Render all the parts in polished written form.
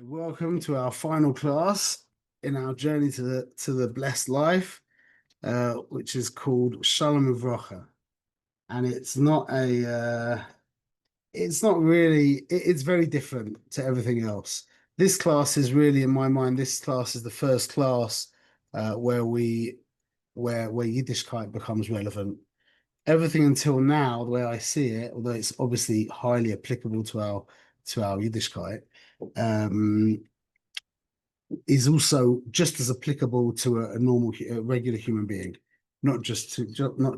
Welcome to our final class in our journey to the blessed life, which is called Shalom Uvracha. And it's not really, it's very different to everything else. This class is really, in my mind, this class is the first class where Yiddishkeit becomes relevant. Everything until now, the way I see it, although it's obviously highly applicable to our Yiddishkeit, um, is also just as applicable to a regular human being, not just to Bnei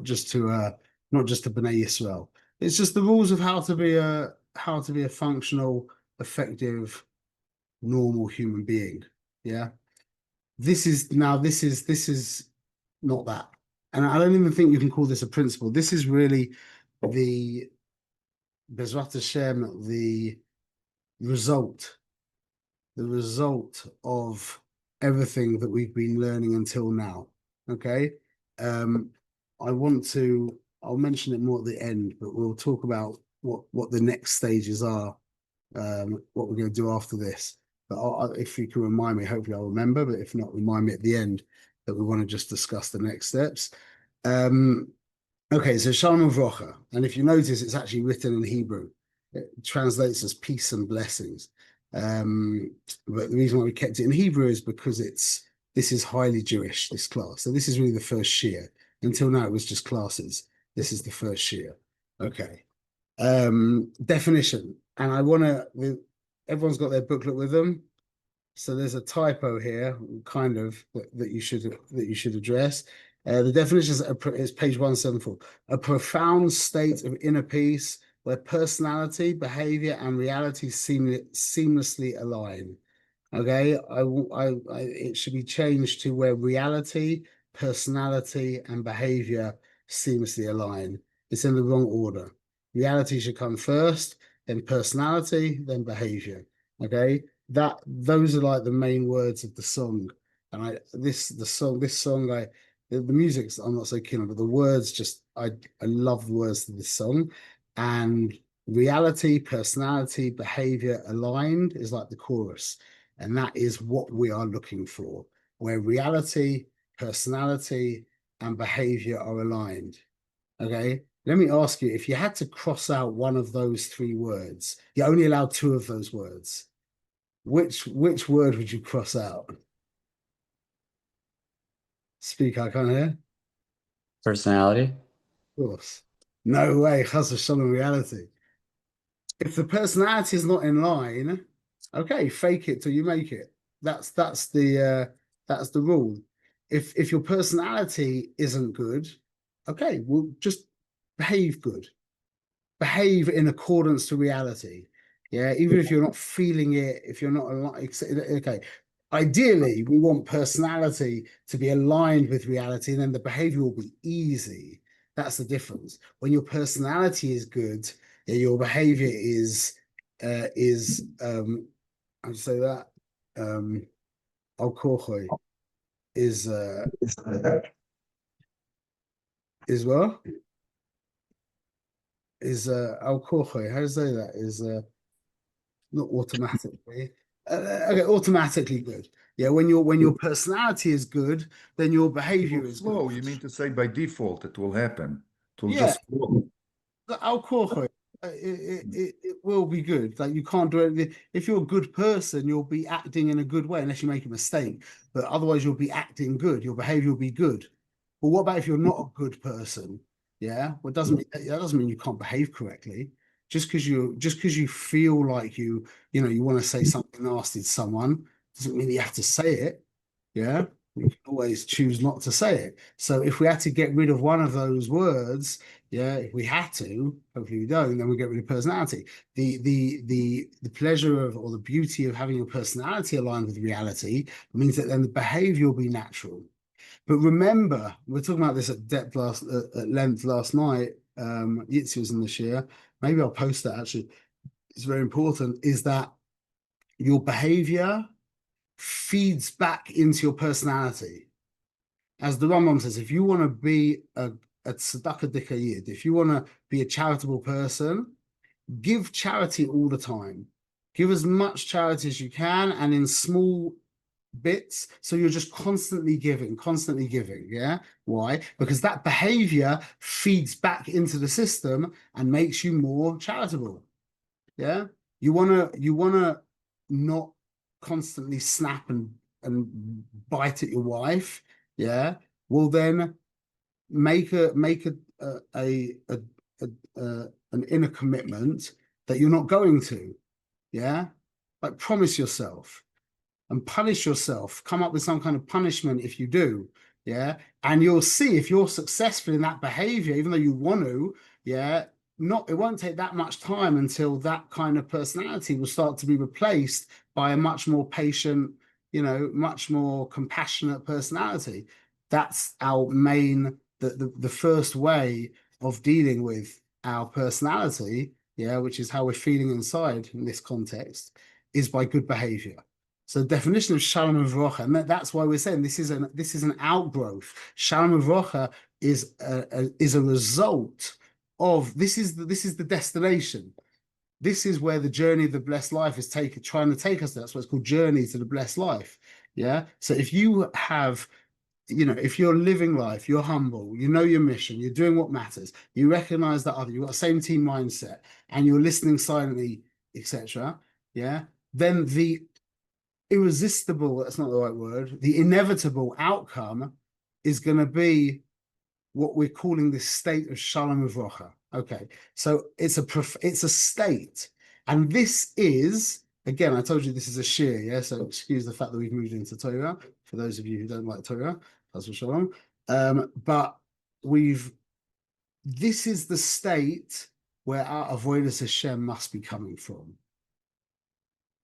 Yisrael. It's just the rules of how to be a functional, effective, normal human being. Yeah. This is not that. And I don't even think you can call this a principle. This is really the Bezrat Hashem, result the result of everything that we've been learning until now. Okay. I'll mention it more at the end, but we'll talk about what the next stages are, what we're going to do after this. But if you can remind me, hopefully I'll remember, but if not, remind me at the end that we want to just discuss the next steps. Okay, so Shalom Uvracha. And if you notice, it's actually written in Hebrew. It translates as peace and blessings. But the reason why we kept it in Hebrew is because this is highly Jewish, this class. So this is really the first Shia. Until now, it was just classes. This is the first Shia. Okay. Definition. And everyone's got their booklet with them. So there's a typo here, kind of, that you should address. The definition is page 174. A profound state of inner peace where personality, behavior, and reality seamlessly align. Okay, it should be changed to where reality, personality, and behavior seamlessly align. It's in the wrong order. Reality should come first, then personality, then behavior. Okay, those are like the main words of the song. And the music's I'm not so keen on, but the words I love the words of this song. And reality, personality, behavior aligned is like the chorus. And that is what we are looking for, where reality, personality, and behavior are aligned. Okay. Let me ask you, if you had to cross out one of those three words, you're only allowed two of those words. Which word would you cross out? Speak, I can't hear. Personality. Of course. No way, chas v'shalom reality. If the personality is not in line, okay, fake it till you make it. That's the rule. If your personality isn't good, okay, well just behave good. Behave in accordance to reality. Yeah, even if you're not feeling it, if you're not okay. Ideally, we want personality to be aligned with reality, and then the behavior will be easy. That's the difference. When your personality is good, your behavior is I'd say that al kochoi is what? Is al kochoi, how do you say that? Is not automatically. Okay, automatically good. Yeah, when your personality is good, then your behavior is flow. good. You mean to say by default it will happen? It will Yeah. just flow. It will be good. Like you can't do anything. If you're a good person, you'll be acting in a good way unless you make a mistake. But otherwise, you'll be acting good. Your behavior will be good. But what about if you're not a good person? Yeah, well, that doesn't mean you can't behave correctly. Just because you feel like you want to say something nasty to someone doesn't mean you have to say it. Yeah, you can always choose not to say it. So if we had to get rid of one of those words, yeah, if we had to, hopefully we don't, then we get rid of personality. The pleasure of or the beauty of having your personality aligned with reality means that then the behavior will be natural. But remember, we're talking about this at length last night. Yitzi was in the share. Maybe I'll post that actually. It's very important, is that your behavior feeds back into your personality. As the Rambam says, if you want to be a tzedakah dikayid, if you want to be a charitable person, give charity all the time. Give as much charity as you can, and in small bits, so you're just constantly giving, yeah. Why? Because that behavior feeds back into the system and makes you more charitable. Yeah, you wanna not constantly snap and bite at your wife. Yeah, well then make an inner commitment that you're not going to. Yeah, like promise yourself and punish yourself. Come up with some kind of punishment if you do. Yeah, and you'll see if you're successful in that behavior, even though you want to. Yeah, not it won't take that much time until that kind of personality will start to be replaced by a much more patient, much more compassionate personality. That's our main the first way of dealing with our personality, yeah, which is how we're feeling inside in this context, is by good behavior. So the definition of Shalom Uvrocha, and that's why we're saying this is an outgrowth. Shalom Uvrocha is a result of this is the destination. This is where the journey of the blessed life is trying to take us. That's why it's called Journey to the Blessed Life. Yeah. So if you have, if you're living life, you're humble, you know your mission, you're doing what matters, you recognize that other, you've got the same team mindset, and you're listening silently, etc. Yeah. Then the irresistible, that's not the right word, the inevitable outcome is going to be what we're calling this state of Shalom Uvrocha. Okay, so it's a state, and this is, again, I told you this is a shir, yeah. So excuse the fact that we've moved into Torah for those of you who don't like Torah. That's for Shalom. But this is the state where our avodas Hashem must be coming from.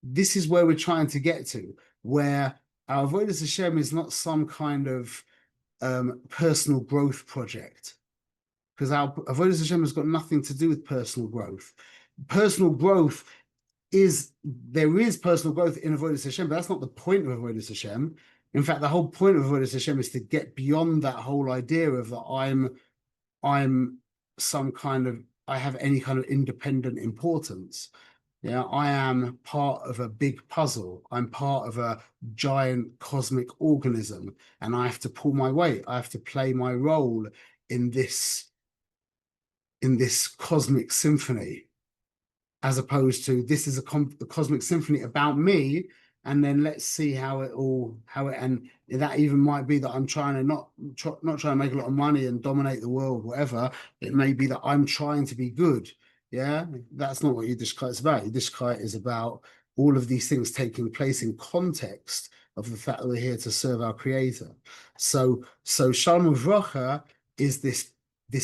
This is where we're trying to get to, where our avodas Hashem is not some kind of personal growth project, because our avodas Hashem has got nothing to do with personal growth. Personal growth there is personal growth in avodas Hashem, but that's not the point of avodas Hashem. In fact, the whole point of avodas Hashem is to get beyond that whole idea of that I have any kind of independent importance. Yeah, I am part of a big puzzle. I'm part of a giant cosmic organism, and I have to pull my weight. I have to play my role in this cosmic symphony, as opposed to this is a cosmic symphony about me, and then let's see and that even might be that I'm trying to not trying to make a lot of money and dominate the world, whatever. It may be that I'm trying to be good. Yeah, that's not what Yiddishkeit is about. Yiddishkeit is about all of these things taking place in context of the fact that we're here to serve our Creator. So Shalom Uvrocha is this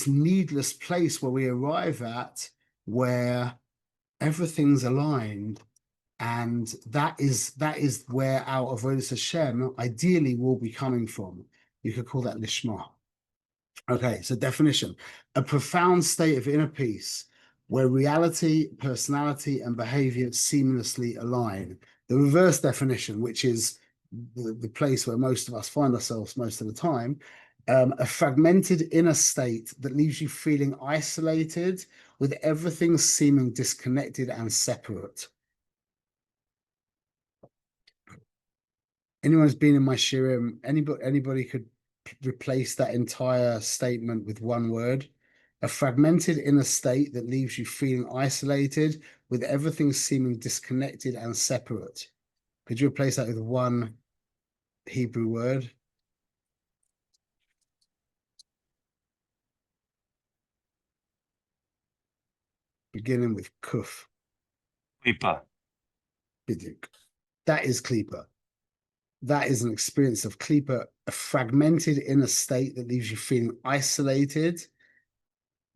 needless place where we arrive at, where everything's aligned, and that is where our avodas Hashem ideally will be coming from. You could call that lishma. Okay, so definition: a profound state of inner peace where reality, personality, and behavior seamlessly align. The reverse definition, which is the place where most of us find ourselves most of the time, a fragmented inner state that leaves you feeling isolated, with everything seeming disconnected and separate. Anyone who's been in my shirim, anybody could replace that entire statement with one word: a fragmented inner state that leaves you feeling isolated, with everything seeming disconnected and separate. Could you replace that with one Hebrew word? Beginning with kuf. Klipa. Biduk. That is klipa. That is an experience of klipa, a fragmented inner state that leaves you feeling isolated,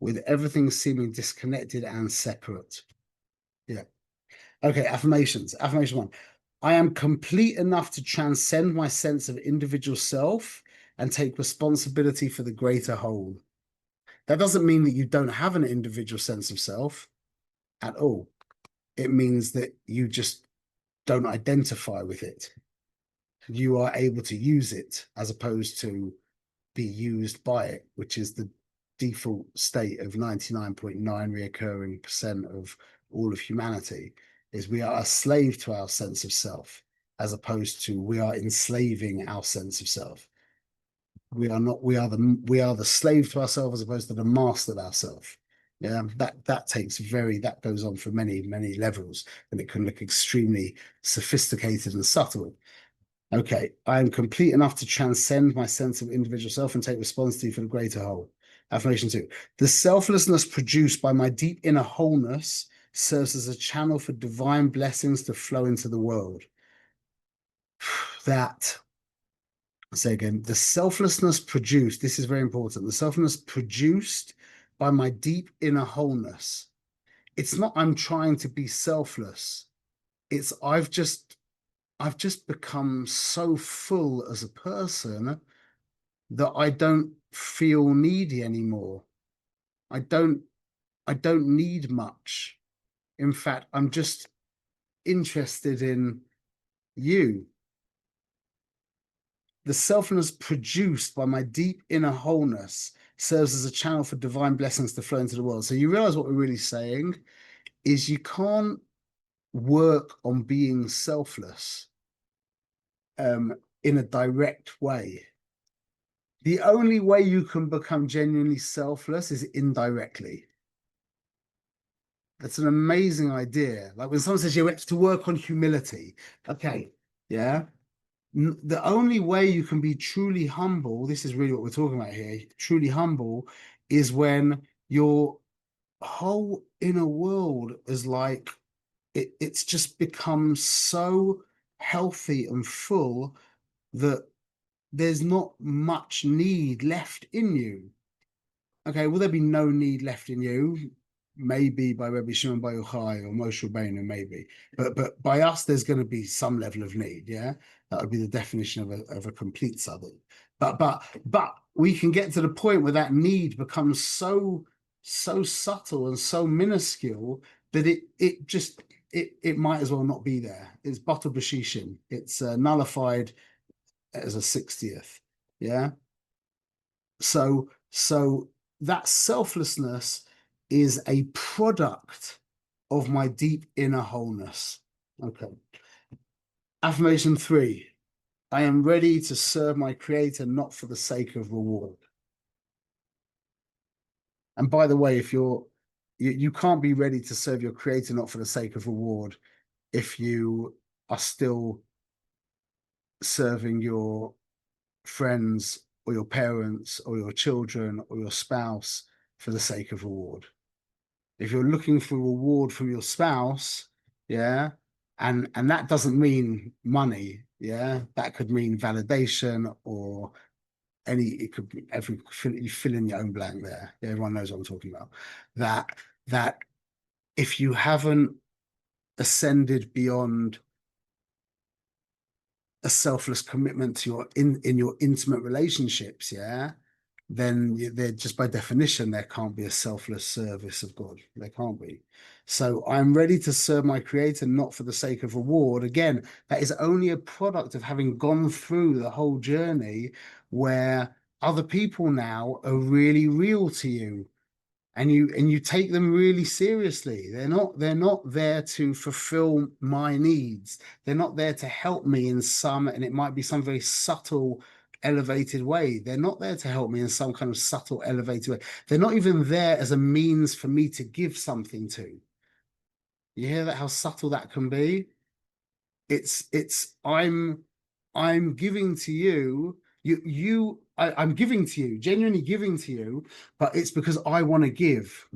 with everything seeming disconnected and separate. Yeah. Okay, affirmations. Affirmation 1. I am complete enough to transcend my sense of individual self and take responsibility for the greater whole. That doesn't mean that you don't have an individual sense of self at all. It means that you just don't identify with it. You are able to use it as opposed to be used by it, which is the default state of 99.9 reoccurring % of all of humanity. is we are a slave to our sense of self, as opposed to we are enslaving our sense of self. We are not, we are the slave to ourselves as opposed to the master of ourselves. Yeah, that goes on for many, many levels, and it can look extremely sophisticated and subtle. Okay, I am complete enough to transcend my sense of individual self and take responsibility for the greater whole. Affirmation 2. The selflessness produced by my deep inner wholeness serves as a channel for divine blessings to flow into the world. That, I'll say again, the selflessness produced, this is very important, the selflessness produced by my deep inner wholeness. It's not I'm trying to be selfless. It's I've just become so full as a person that I don't feel needy anymore. I don't need much. In fact, I'm just interested in you. The selflessness produced by my deep inner wholeness serves as a channel for divine blessings to flow into the world. So you realize what we're really saying is you can't work on being selfless in a direct way. The only way you can become genuinely selfless is indirectly. That's an amazing idea. Like when someone says you have to work on humility. Okay, yeah. The only way you can be truly humble, this is really what we're talking about here, truly humble, is when your whole inner world is like, it's just become so healthy and full that there's not much need left in you. Okay, will there be no need left in you? Maybe by Rabbi Shimon Bar Yochai or Moshe Rabbeinu, maybe. But by us, there's going to be some level of need, yeah? That would be the definition of a complete tzaddik. But we can get to the point where that need becomes so subtle and so minuscule that it might as well not be there. It's batel b'shishim. It's nullified as a 60th. Yeah. So that selflessness is a product of my deep inner wholeness. Okay. Affirmation 3. I am ready to serve my creator, not for the sake of reward. And by the way, if you can't be ready to serve your creator, not for the sake of reward, if you are still serving your friends or your parents or your children or your spouse for the sake of reward. If you're looking for reward from your spouse, yeah, and that doesn't mean money, yeah, that could mean validation or it could be you fill in your own blank there. Yeah, everyone knows what I'm talking about. That if you haven't ascended beyond a selfless commitment to your in your intimate relationships, yeah, then they're just by definition there can't be a selfless service of God. There can't be. So I'm ready to serve my creator, not for the sake of reward. Again, that is only a product of having gone through the whole journey where other people now are really real to you. And you take them really seriously. They're not there to fulfill my needs. They're not there to help me in some, and it might be some very subtle, elevated way. They're not there to help me in some kind of subtle, elevated way. They're not even there as a means for me to give something to. You hear that? How subtle that can be? I'm giving to you. I'm giving to you, genuinely giving to you, but it's because I want to give.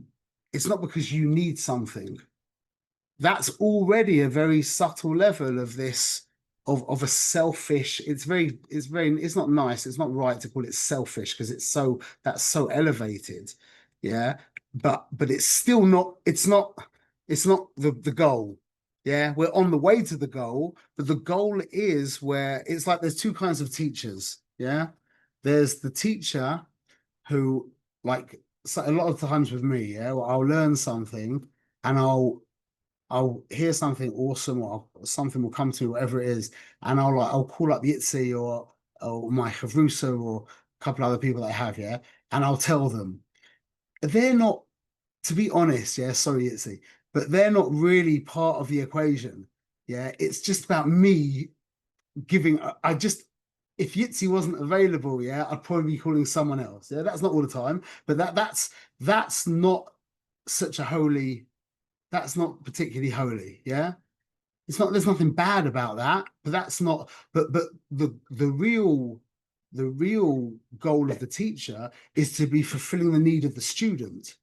It's not because you need something. That's already a very subtle level of this, of a selfish. It's not nice. It's not right to call it selfish because that's so elevated. Yeah. But it's still not, it's not the goal. Yeah, we're on the way to the goal, but the goal is where it's like there's two kinds of teachers. Yeah, there's the teacher who, like, so a lot of times with me, yeah, I'll learn something and I'll hear something awesome or something will come to whatever it is, and I'll call up Yitzi or my Chavrusa or a couple other people that I have, yeah, and I'll tell them they're not, to be honest, yeah, sorry Yitzi, but they're not really part of the equation. Yeah, it's just about me giving. If Yitzi wasn't available, yeah, I'd probably be calling someone else. Yeah, that's not all the time, but that's not such a holy. That's not particularly holy. Yeah, it's not. There's nothing bad about that, but that's not. But the real goal of the teacher is to be fulfilling the need of the student.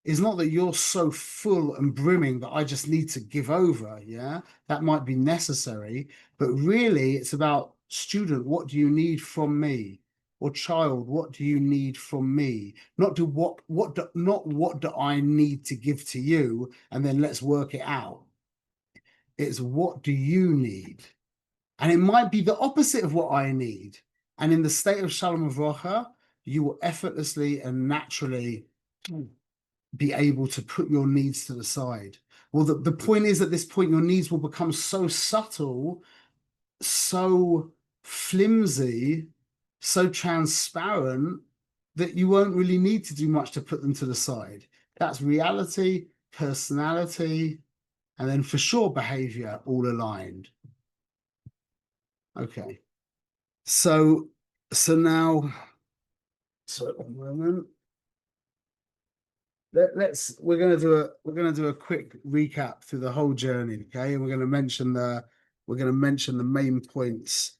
It's not that you're so full and brimming that I just need to give over. Yeah, that might be necessary, but really it's about student, what do you need from me? Or child, what do you need from me? Not what do I need to give to you, and then let's work it out. It's what do you need? And it might be the opposite of what I need. And in the state of Shalom Avrocha, you will effortlessly and naturally be able to put your needs to the side. Well, the point is, at this point, your needs will become so subtle, so flimsy, so transparent that you won't really need to do much to put them to the side. That's reality, personality, and then for sure behavior all aligned. Okay. So now, so one moment. We're gonna do a quick recap through the whole journey, okay? And we're gonna mention the main points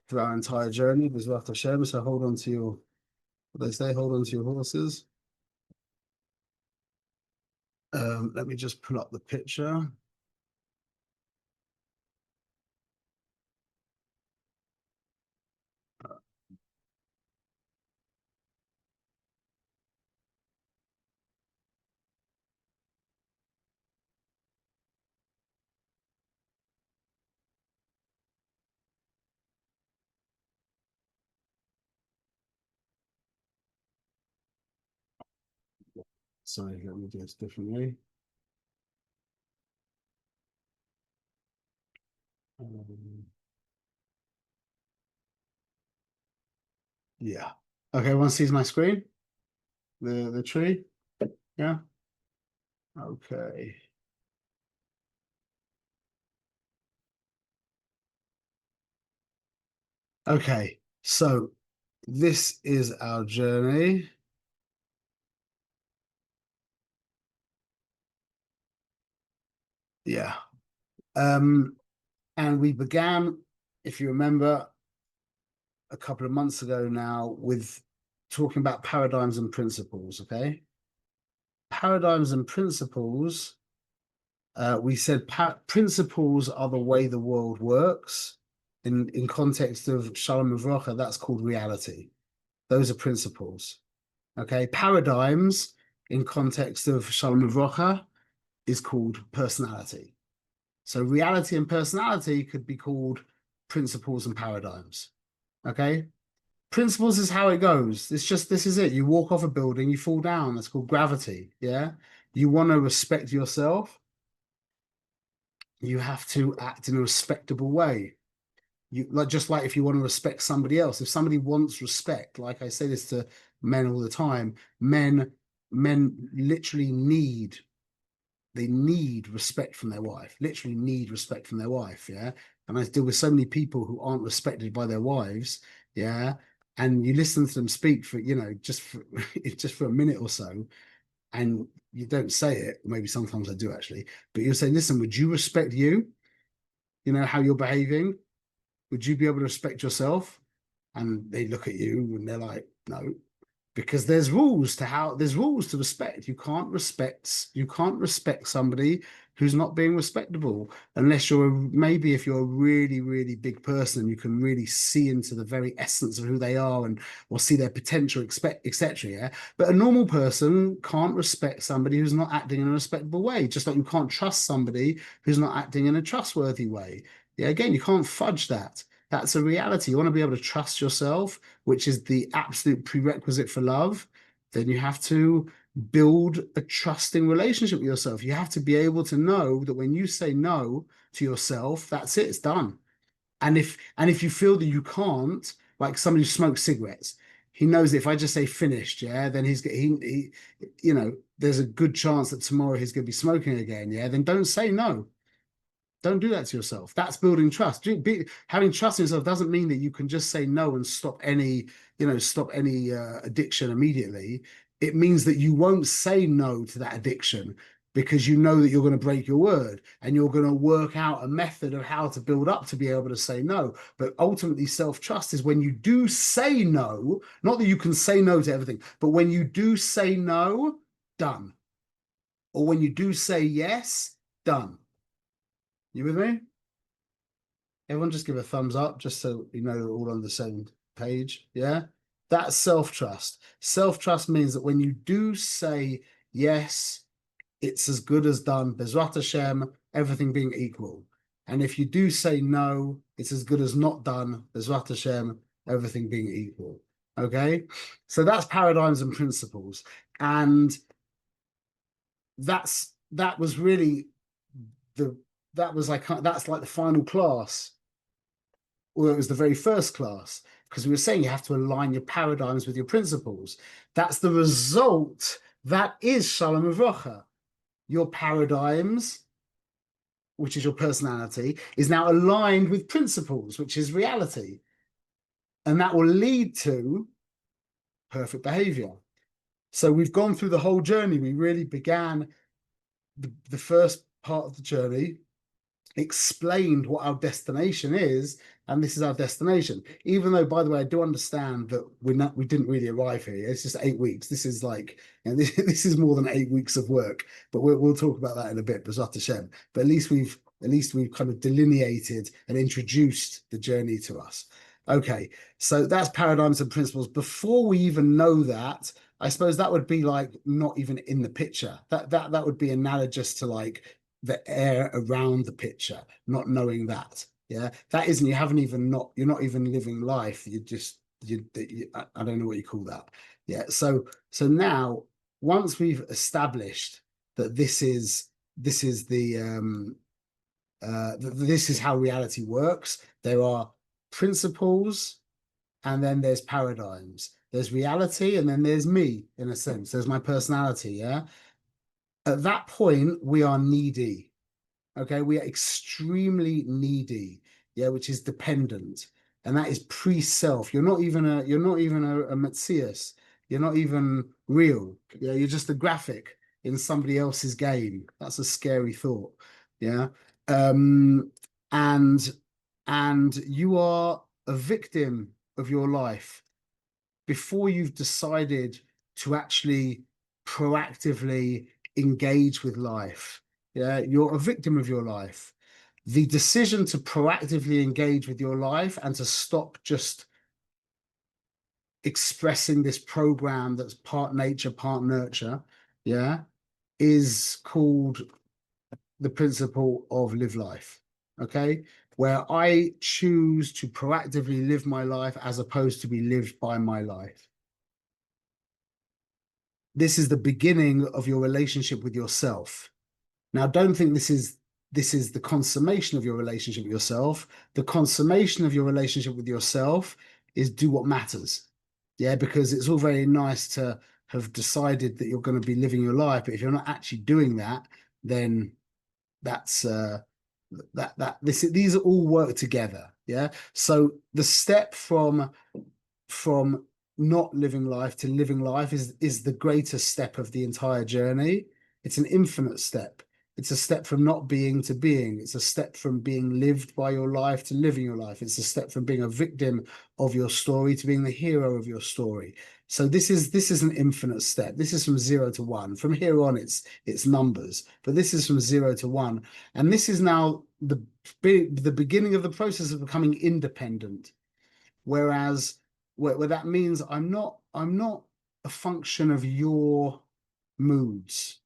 through our entire journey. There's B'ezrat Hashem, so hold on to your, what they say, hold on to your horses. Let me just pull up the picture. Sorry, let me do this differently. Yeah. Okay, everyone sees my screen? The tree? Yeah. Okay. Okay, so this is our journey. Yeah. And we began, if you remember, a couple of months ago now with talking about paradigms and principles, okay? Paradigms and principles, we said principles are the way the world works. In context of Shalom Avrocha, that's called reality. Those are principles, okay? Paradigms, in context of Shalom Avrocha, is called personality. So reality and personality could be called principles and paradigms. Okay. Principles is how it goes. This is it. You walk off a building, you fall down. That's called gravity. Yeah. You want to respect yourself. You have to act in a respectable way. Just like if you want to respect somebody else, if somebody wants respect, like I say this to men all the time, men literally need respect from their wife, literally need respect from their wife. Yeah. And I deal with so many people who aren't respected by their wives. Yeah. And you listen to them speak for, just for a minute or so, and you don't say it. Maybe sometimes I do actually, but you're saying, listen, would you respect you? You know, how you're behaving? Would you be able to respect yourself? And they look at you and they're like, no, because there's rules to respect. You can't respect somebody who's not being respectable unless maybe if you're a really, really big person, you can really see into the very essence of who they are or see their potential, etc. Yeah. But a normal person can't respect somebody who's not acting in a respectable way, just like you can't trust somebody who's not acting in a trustworthy way. Yeah, again, you can't fudge that. That's a reality. You want to be able to trust yourself, which is the absolute prerequisite for love. Then you have to build a trusting relationship with yourself. You have to be able to know that when you say no to yourself, that's it, it's done. And if you feel that you can't, like somebody who smokes cigarettes, he knows if I just say finished, yeah, then he you know, there's a good chance that tomorrow he's going to be smoking again, yeah. Then don't say no. Don't do that to yourself. That's building trust. Having trust in yourself doesn't mean that you can just say no and stop any, addiction immediately. It means that you won't say no to that addiction because you know that you're going to break your word and you're going to work out a method of how to build up to be able to say no. But ultimately, self-trust is when you do say no, not that you can say no to everything, but when you do say no, done. Or when you do say yes, done. You with me? Everyone just give a thumbs up just so you know we're all on the same page. Yeah. That's self-trust. Self-trust means that when you do say yes, it's as good as done. Bezrat Hashem, everything being equal. And if you do say no, it's as good as not done. Bezrat Hashem, everything being equal. Okay. So that's paradigms and principles. And that was really that's like the final class. Or it was the very first class, because we were saying you have to align your paradigms with your principles. That's the result. That is Shalom Uvracha. Your paradigms, which is your personality, is now aligned with principles, which is reality. And that will lead to perfect behavior. So we've gone through the whole journey. We really began the first part of the journey, explained what our destination is, and this is our destination. Even though, by the way, I do understand that we didn't really arrive here. It's just 8 weeks. This is like, this is more than 8 weeks of work. But we'll talk about that in a bit, B'ezrat Hashem. But at least we've kind of delineated and introduced the journey to us. Okay, so that's paradigms and principles. Before we even know that, I suppose that would be like not even in the picture. That would be analogous to like the air around the picture, not knowing that. Yeah, that isn't, you're not even living life. I don't know what you call that. Yeah. So now, once we've established that this is how reality works, there are principles and then there's paradigms. There's reality and then there's me, in a sense. There's my personality. Yeah. At that point, we are needy. Okay, we are extremely needy, yeah, which is dependent, and that is pre-self. You're not even a Metzius. You're not even real. Yeah, you're just a graphic in somebody else's game. That's a scary thought. Yeah, and you are a victim of your life before you've decided to actually proactively engage with life. Yeah, you're a victim of your life. The decision to proactively engage with your life and to stop just expressing this program that's part nature, part nurture, yeah, is called the principle of live life. Okay, where I choose to proactively live my life as opposed to be lived by my life. This is the beginning of your relationship with yourself. Now, don't think this is the consummation of your relationship with yourself. The consummation of your relationship with yourself is do what matters. Yeah, because it's all very nice to have decided that you're going to be living your life, but if you're not actually doing that, then that's these all work together. Yeah. So the step from not living life to living life is the greatest step of the entire journey. It's an infinite step. It's a step from not being to being. It's a step from being lived by your life to living your life. It's a step from being a victim of your story to being the hero of your story. So this is an infinite step. This is from 0 to 1. From here on, it's numbers, but this is from 0 to 1, and this is now the beginning of the process of becoming independent. Whereas where that means I'm not a function of your moods.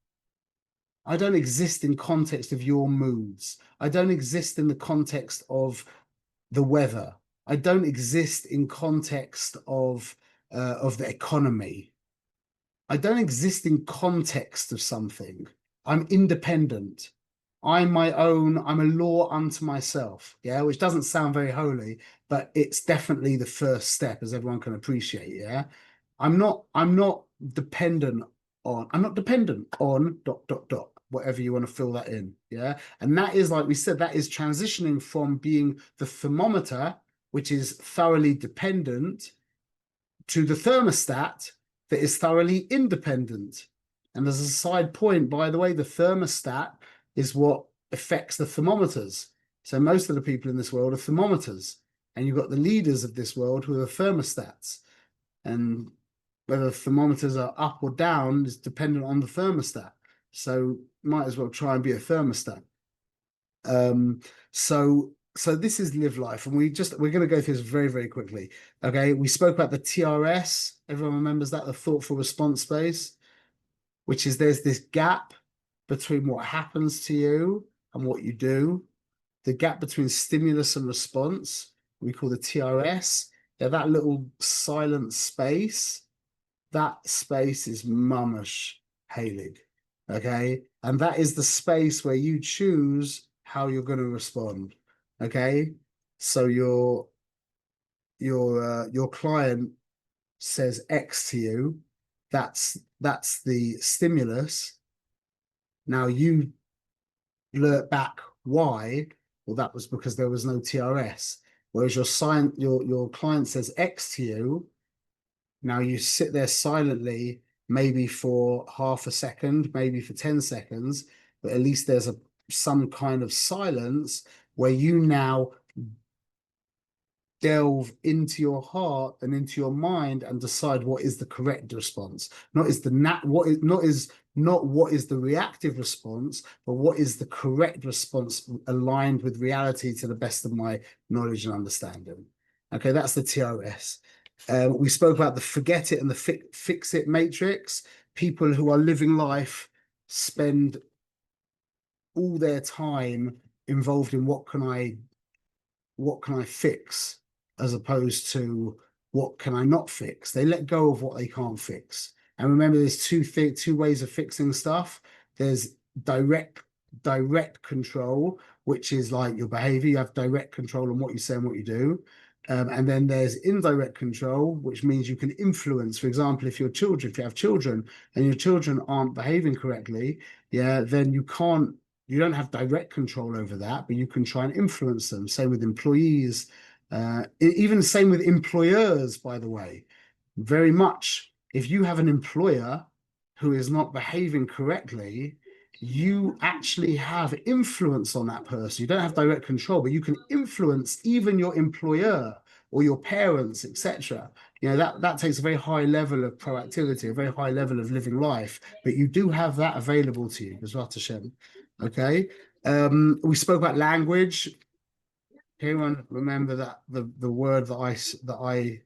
I don't exist in context of your moods. I don't exist in the context of the weather. I don't exist in context of the economy. I don't exist in context of something. I'm independent. I'm a law unto myself. Yeah, which doesn't sound very holy, but it's definitely the first step, as everyone can appreciate. Yeah. I'm not dependent I'm not dependent on dot dot dot, whatever you want to fill that in. Yeah. And that is, like we said, that is transitioning from being the thermometer, which is thoroughly dependent, to the thermostat that is thoroughly independent. And as a side point, by the way, the thermostat is what affects the thermometers. So most of the people in this world are thermometers, and you've got the leaders of this world who are thermostats. And whether thermometers are up or down is dependent on the thermostat. So might as well try and be a thermostat. So this is live life, and we're going to go through this very, very quickly. Okay, we spoke about the TRS. Everyone remembers that, the thoughtful response space, which is there's this gap between what happens to you and what you do. The gap between stimulus and response, we call the TRS. Yeah, that little silent space, that space is mamash Halig. Okay, and that is the space where you choose how you're going to respond. Okay, so your client says X to you, that's the stimulus. Now you alert back Y. Well, that was because there was no TRS. Whereas your client says X to you, now you sit there silently, maybe for half a second, maybe for 10 seconds, but at least there's some kind of silence where you now delve into your heart and into your mind and decide what is the correct response. Not what is the reactive response, but what is the correct response aligned with reality to the best of my knowledge and understanding. Okay, that's the TRS. We spoke about the forget it and the fix it matrix. People who are living life spend all their time involved in what can I fix, as opposed to what can I not fix. They let go of what they can't fix. And remember, there's two ways of fixing stuff. There's direct control, which is like your behavior. You have direct control on what you say and what you do. And then there's indirect control, which means you can influence. For example, if you have children and your children aren't behaving correctly, yeah, then you don't have direct control over that, but you can try and influence them. Same with employees, even same with employers, by the way. Very much, if you have an employer who is not behaving correctly, you actually have influence on that person. You don't have direct control, but you can influence even your employer or your parents, etc. You know, that takes a very high level of proactivity, a very high level of living life, but you do have that available to you, Bezrat Hashem. Okay. We spoke about language. Anyone remember that the word that I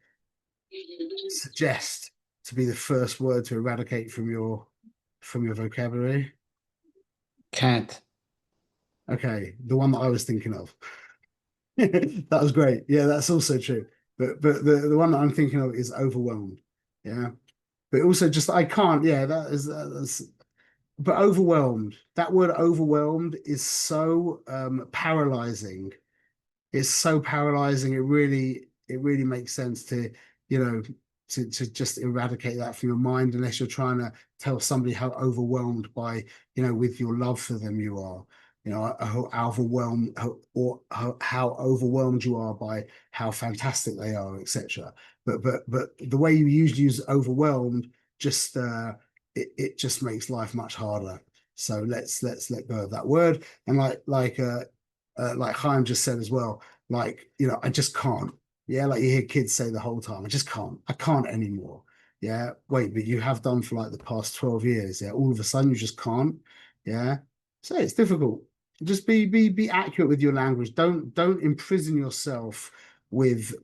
suggest to be the first word to eradicate from your vocabulary? Can't. Okay, the one that I was thinking of. That was great. Yeah, that's also true. But the one that I'm thinking of is overwhelmed. Yeah. But also just I can't. Yeah, that's. But overwhelmed. That word overwhelmed is so paralyzing. It's so paralyzing. It really makes sense to, to just eradicate that from your mind, unless you're trying to tell somebody how overwhelmed by, with your love for them you are, how overwhelmed how overwhelmed you are by how fantastic they are, etc. But the way you usually use overwhelmed, just it just makes life much harder. So let's let go of that word. And like Chaim just said as well, like, I just can't. Yeah, like you hear kids say the whole time, I can't anymore. Yeah, wait, but you have done for like the past 12 years. Yeah, all of a sudden you just can't. Yeah, so it's difficult. Just be accurate with your language. Don't imprison yourself with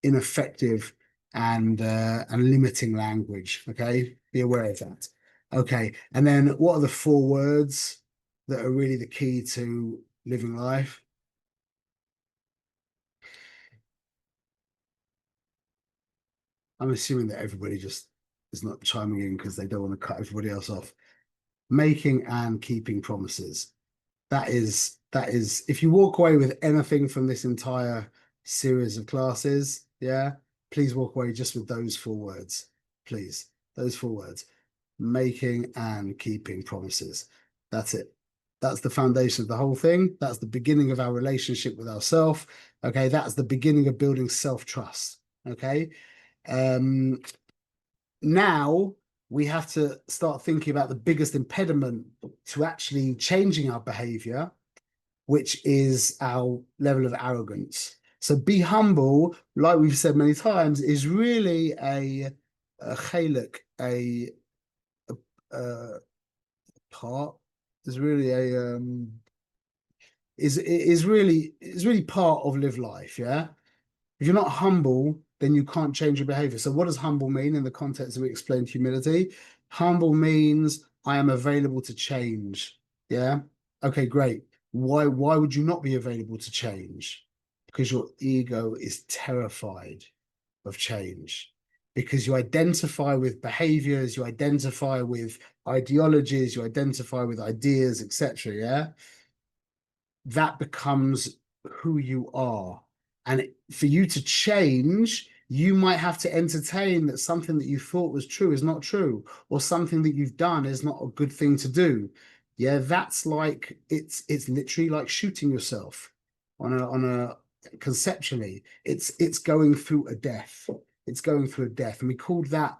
ineffective and limiting language. Okay, be aware of that. Okay, and then what are the 4 words that are really the key to living life? I'm assuming that everybody just is not chiming in because they don't want to cut everybody else off. making and keeping promises. That is, if you walk away with anything from this entire series of classes, yeah, please walk away just with those 4 words. Please, those 4 words: making and keeping promises. That's it. That's the foundation of the whole thing. That's the beginning of our relationship with ourselves. Okay, that's the beginning of building self-trust. Okay. Now we have to start thinking about the biggest impediment to actually changing our behavior, which is our level of arrogance. So be humble, like we've said many times, is really a chalik, a part, is really a is really part of live life. Yeah. If you're not humble, then you can't change your behavior. So what does humble mean in the context that we explained humility? Humble means I am available to change. Yeah. Okay, great. Why would you not be available to change? Because your ego is terrified of change. Because you identify with behaviors, you identify with ideologies, you identify with ideas, etc. Yeah. That becomes who you are. And for you to change, you might have to entertain that something that you thought was true is not true, or something that you've done is not a good thing to do. Yeah, that's like it's literally like shooting yourself on a conceptually. It's going through a death. It's going through a death. And we called that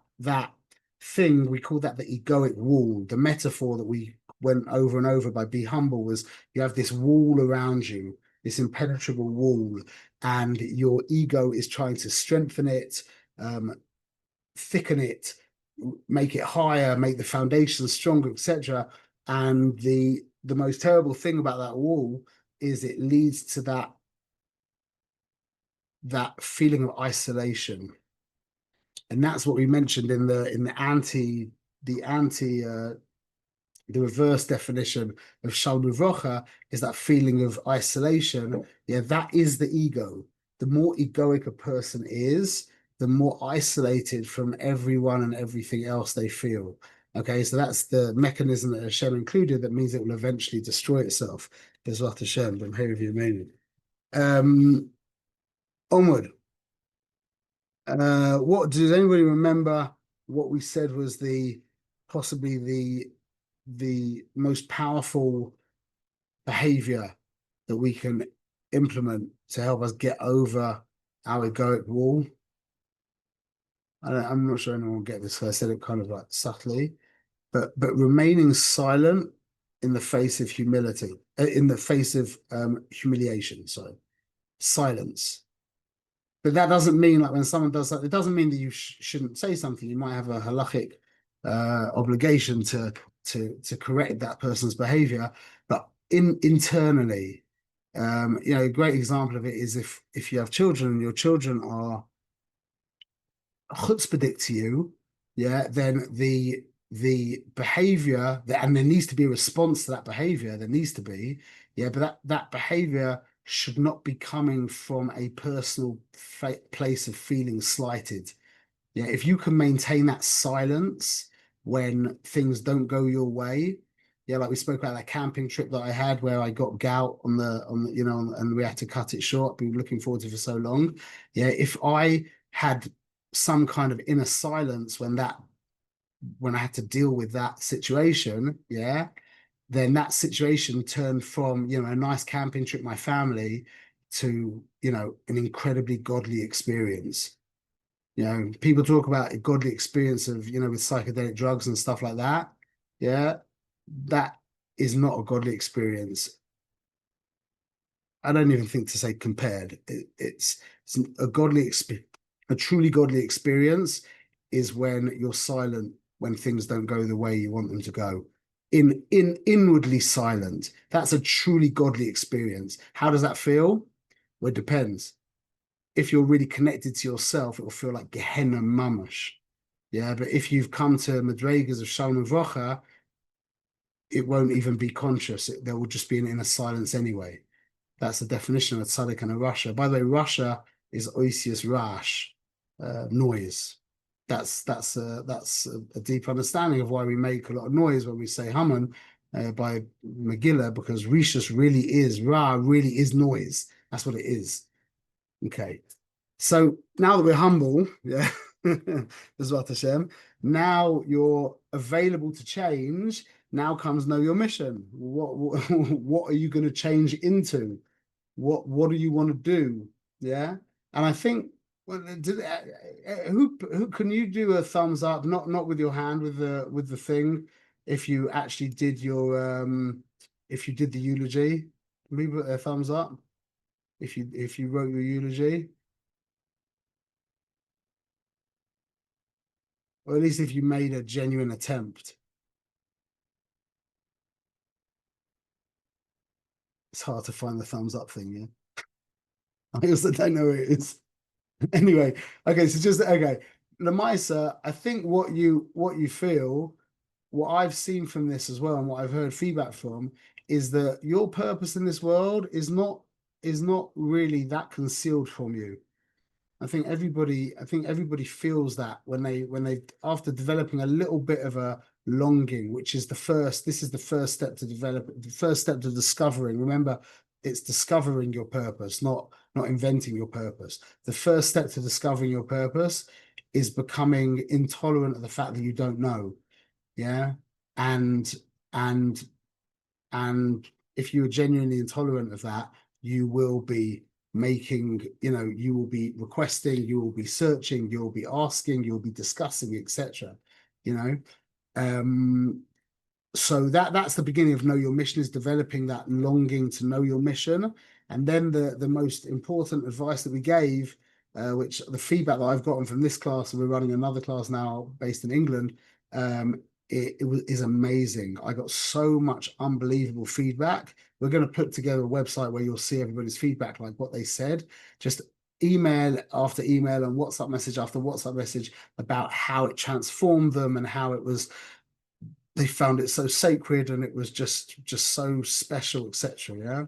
thing, we call that the egoic wall. The metaphor that we went over and over by be humble was you have this wall around you, this impenetrable wall, and your ego is trying to strengthen it, thicken it, make it higher, make the foundation stronger, etc. And the most terrible thing about that wall is it leads to that feeling of isolation. And that's what we mentioned in the reverse definition of Shalom is that feeling of isolation. Yeah, that is the ego. The more egoic a person is, the more isolated from everyone and everything else they feel. Okay, so that's the mechanism that Hashem included that means it will eventually destroy itself. Bezrat Hashem, but here with you, onward. What does anybody remember what we said was possibly the most powerful behavior that we can implement to help us get over our egoic wall? I'm not sure anyone will get this, so I said it kind of like subtly, but remaining silent in the face of humility, in the face of humiliation. Sorry, silence. But that doesn't mean like when someone does that, it doesn't mean that you shouldn't say something. You might have a halachic obligation to correct that person's behavior, but internally, a great example of it is if you have children and your children are chutzpahdik to you, yeah, then the behavior and there needs to be a response to that behavior. There needs to be, yeah, but that behavior should not be coming from a personal place of feeling slighted. Yeah, if you can maintain that silence when things don't go your way, yeah, like we spoke about that camping trip that I had where I got gout on the and we had to cut it short. Been looking forward to it for so long. Yeah, if I had some kind of inner silence when I had to deal with that situation, yeah, then that situation turned from a nice camping trip with my family to an incredibly godly experience. People talk about a godly experience of with psychedelic drugs and stuff like that. Yeah, that is not a godly experience. I don't even think to say compared. It's a godly experience. A truly godly experience is when you're silent when things don't go the way you want them to go. Inwardly silent. That's a truly godly experience. How does that feel? Well, it depends. If you're really connected to yourself, it will feel like Gehenna mamash. Yeah, but if you've come to Madregas of Shalom Vrocha, it won't even be conscious. There will just be an inner silence anyway. That's the definition of a tzaddik and a rasha. By the way, rasha is oisius rash, noise. that's a deep understanding of why we make a lot of noise when we say Haman by Megillah, because Rishus Ra really is noise. That's what it is. Okay. So now that we're humble, yeah, Bezrat Hashem, now you're available to change. Now comes know your mission. What are you going to change into? What do you want to do? Yeah. And I think, well, who can you do a thumbs up? Not with your hand, with the thing. If you actually did your if you did the eulogy, maybe a thumbs up. If you wrote your eulogy. Or at least if you made a genuine attempt. It's hard to find the thumbs up thing, yeah. I also don't know where it is. Anyway, okay, so just okay. Lamaisa, I think what you feel, what I've seen from this as well, and what I've heard feedback from, is that your purpose in this world is not really that concealed from you. I think everybody feels that when they after developing a little bit of a longing, which is this is the first step to develop, the first step to discovering. Remember, it's discovering your purpose, not inventing your purpose. The first step to discovering your purpose is becoming intolerant of the fact that you don't know. Yeah. And if you are genuinely intolerant of that, you will be making, you will be requesting, you will be searching, you will be asking, you'll be discussing, etc. So that's the beginning of know your mission, is developing that longing to know your mission. And then the most important advice that we gave, which the feedback that I've gotten from this class, and we're running another class now based in England, is amazing. I got so much unbelievable feedback. We're going to put together a website where you'll see everybody's feedback, like what they said, just email after email and WhatsApp message after WhatsApp message about how it transformed them and how it was, they found it so sacred and it was just so special, etc. Yeah.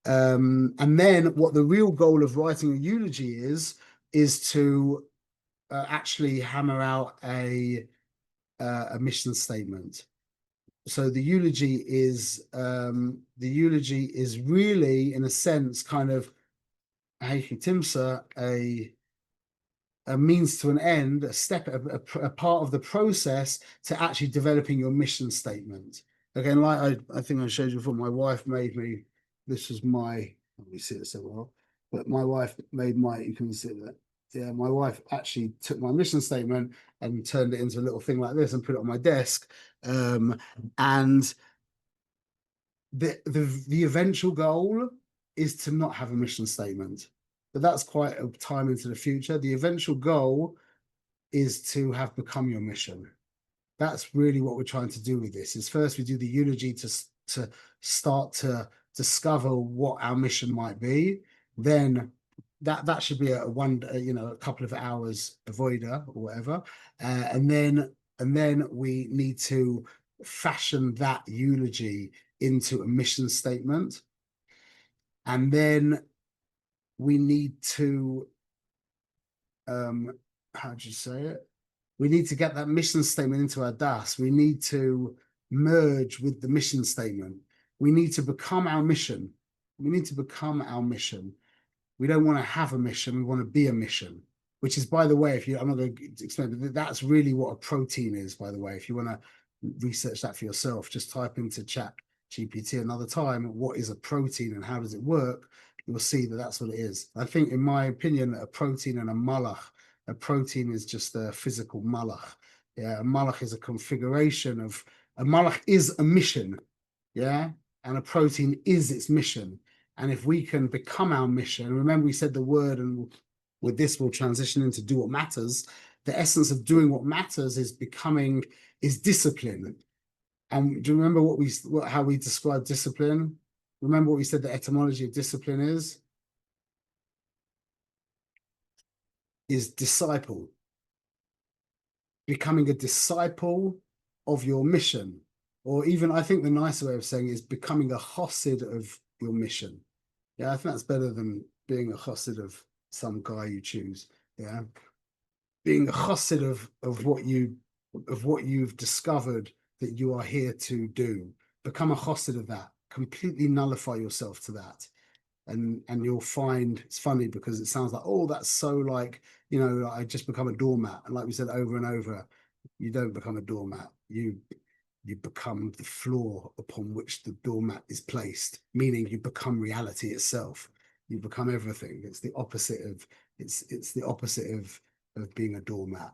And then what the real goal of writing a eulogy is to actually hammer out a mission statement. So the eulogy is really, in a sense, kind of a means to an end, a step, a part of the process to actually developing your mission statement. Again, like I think I showed you before, my wife made me. This was my. Let me see it so well. But my wife made my. You can see that. Yeah, my wife actually took my mission statement and turned it into a little thing like this and put it on my desk. And the eventual goal is to not have a mission statement, but that's quite a time into the future. The eventual goal is to have become your mission. That's really what we're trying to do with this. Is first we do the eulogy to start to discover what our mission might be. Then that should be a couple of hours avoider or whatever, and then we need to fashion that eulogy into a mission statement, and then we need to how do you say it? We need to get that mission statement into our das. We need to merge with the mission statement. We need to become our mission. We need to become our mission. We don't want to have a mission. We want to be a mission, which is, by the way, I'm not going to explain, but that's really what a protein is, by the way. If you want to research that for yourself, just type into Chat GPT another time, what is a protein and how does it work? You'll see that that's what it is. I think, in my opinion, a protein and a malach, a protein is just a physical malach. Yeah, a malach is a configuration of, a malach is a mission. Yeah, and a protein is its mission. And if we can become our mission, remember we said the word, and with this we'll transition into do what matters. The essence of doing what matters is discipline. And do you remember how we described discipline? Remember what we said the etymology of discipline is disciple. Becoming a disciple of your mission. Or even, I think the nicer way of saying it is becoming a chassid of your mission. Yeah, I think that's better than being a chassid of some guy you choose. Yeah. being a chassid of what you've discovered that you are here to do. Become a chassid of that. Completely nullify yourself to that. And you'll find it's funny because it sounds like, oh, that's so like, I just become a doormat. And like we said over and over, you don't become a doormat. You become the floor upon which the doormat is placed, meaning you become reality itself. You become everything. It's the opposite of being a doormat.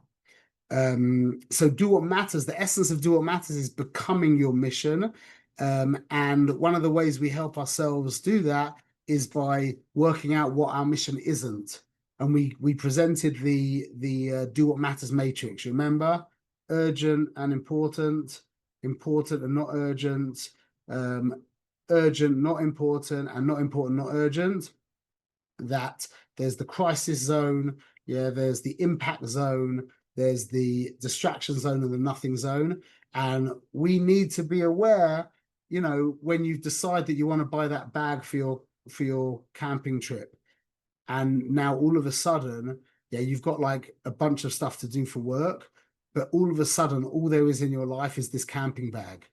So do what matters. The essence of do what matters is becoming your mission. And one of the ways we help ourselves do that is by working out what our mission isn't. And we presented the do what matters matrix. Remember, urgent and important, important and not urgent, urgent, not important, and not important, not urgent. That there's the crisis zone, there's the impact zone, there's the distraction zone and the nothing zone. And we need to be aware, when you decide that you want to buy that bag for your camping trip, and now all of a sudden, you've got like a bunch of stuff to do for work, but all of a sudden, all there is in your life is this camping bag.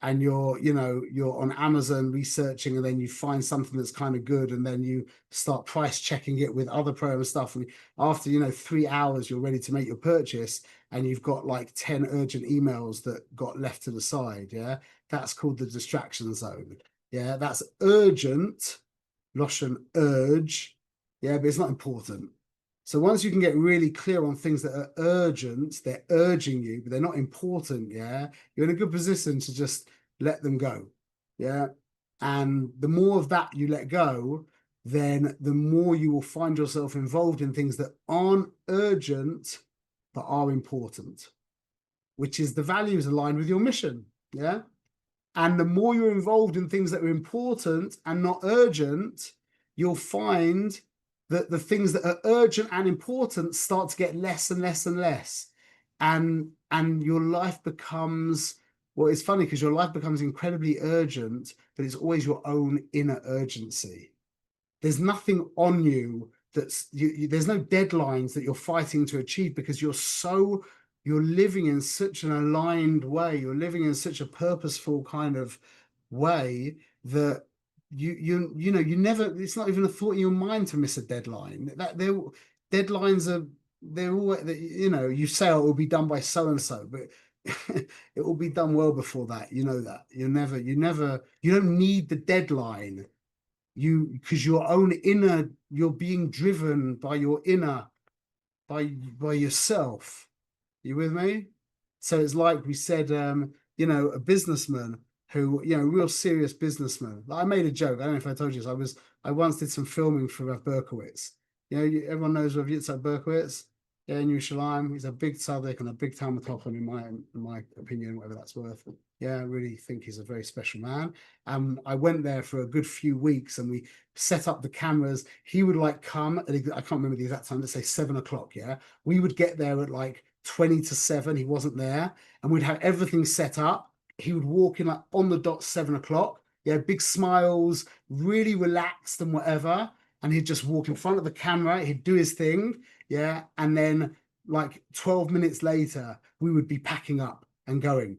And you're on Amazon researching, and then you find something that's kind of good, and then you start price checking it with other promo stuff. And after 3 hours, you're ready to make your purchase, and you've got like 10 urgent emails that got left to the side. That's called the distraction zone. That's urgent, Loshen urge. But it's not important. So once you can get really clear on things that are urgent, they're urging you, but they're not important, you're in a good position to just let them go, And the more of that you let go, then the more you will find yourself involved in things that aren't urgent, but are important, which is the values aligned with your mission, And the more you're involved in things that are important and not urgent, you'll find that the things that are urgent and important start to get less and less and less. And your life becomes, well, it's funny because your life becomes incredibly urgent, but it's always your own inner urgency. There's nothing on you there's no deadlines that you're fighting to achieve, because you're living in such an aligned way. You're living in such a purposeful kind of way that you never, it's not even a thought in your mind to miss a deadline. Deadlines are, they're all, you say, oh, it will be done by so and so, but it will be done well before that. That you don't need the deadline, because your own inner, you're being driven by your inner, by yourself. You with me? So it's like we said, a businessman who, real serious businessman. I made a joke. I don't know if I told you this. I once did some filming for Rav Berkowitz. Everyone knows Rav Yitzhak Berkowitz. In Yerushalayim. He's a big tzaddik and a big Talmud Chacham in my opinion, whatever that's worth. I really think he's a very special man. I went there for a good few weeks, and we set up the cameras. He would like come, I can't remember the exact time, let's say 7 o'clock. We would get there at like 20 to 7. He wasn't there, and we'd have everything set up. He would walk in like on the dot 7 o'clock. Big smiles, really relaxed and whatever. And he'd just walk in front of the camera. He'd do his thing. And then like 12 minutes later, we would be packing up and going.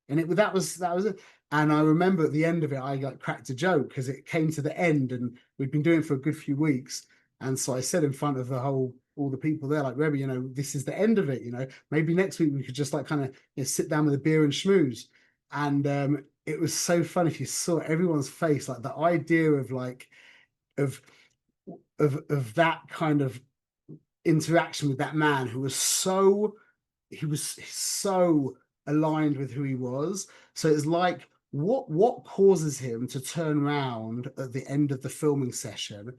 And that was it. And I remember at the end of it, I cracked a joke because it came to the end, and we'd been doing it for a good few weeks. And so I said in front of all the people there, like, Rebbe, this is the end of it. Maybe next week we could just like kind of sit down with a beer and schmooze. And it was so fun if you saw everyone's face, like the idea of like of that kind of interaction with that man who was so aligned with who he was. So it's like, what causes him to turn around at the end of the filming session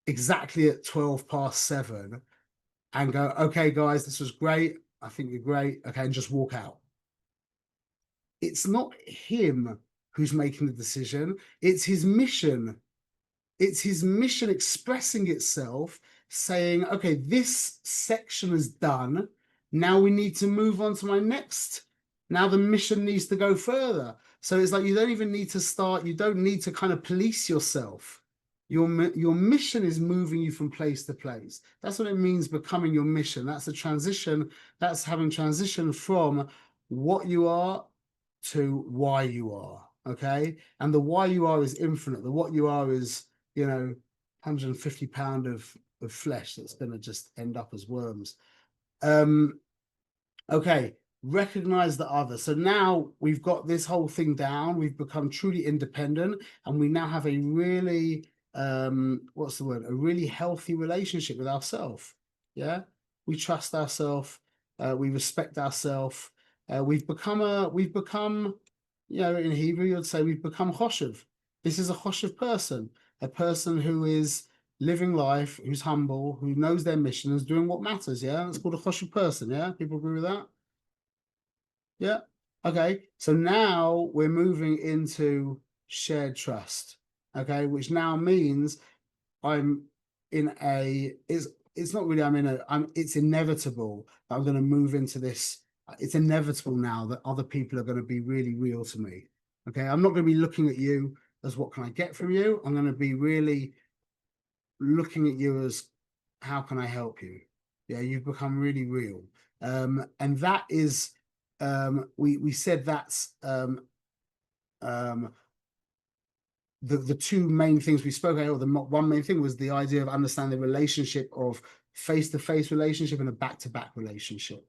exactly at 7:12 and go, okay guys, this was great, I think you're great, okay, and just walk out? It's not him who's making the decision, it's his mission. It's his mission expressing itself, saying, okay, this section is done. Now we need to move on to my next. Now the mission needs to go further. So it's like, you don't even need to start. You don't need to kind of police yourself. Your mission is moving you from place to place. That's what it means, becoming your mission. That's a transition. That's having transition from what you are to why you are. Okay. And the why you are is infinite. The what you are is, 150 pound of flesh that's going to just end up as worms. Okay, recognize the other. So now we've got this whole thing down. We've become truly independent, and we now have a really, what's the word? A really healthy relationship with ourselves. Yeah, we trust ourselves. We respect ourselves. We've become, in Hebrew, you'd say we've become choshev. This is a choshev person, a person who is living life, who's humble, who knows their mission, is doing what matters. Yeah, it's called a choshev person. Yeah, people agree with that. Yeah. Okay. So now we're moving into shared trust. Okay, which now means I'm in a. It's not really. It's inevitable that I'm going to move into this. It's inevitable now that other people are going to be really real to me. Okay, I'm not going to be looking at you as what can I get from you. I'm going to be really looking at you as how can I help you? Yeah, you've become really real. And that is we said that's the two main things we spoke about. The one main thing was the idea of understanding the relationship of face-to-face relationship and a back-to-back relationship.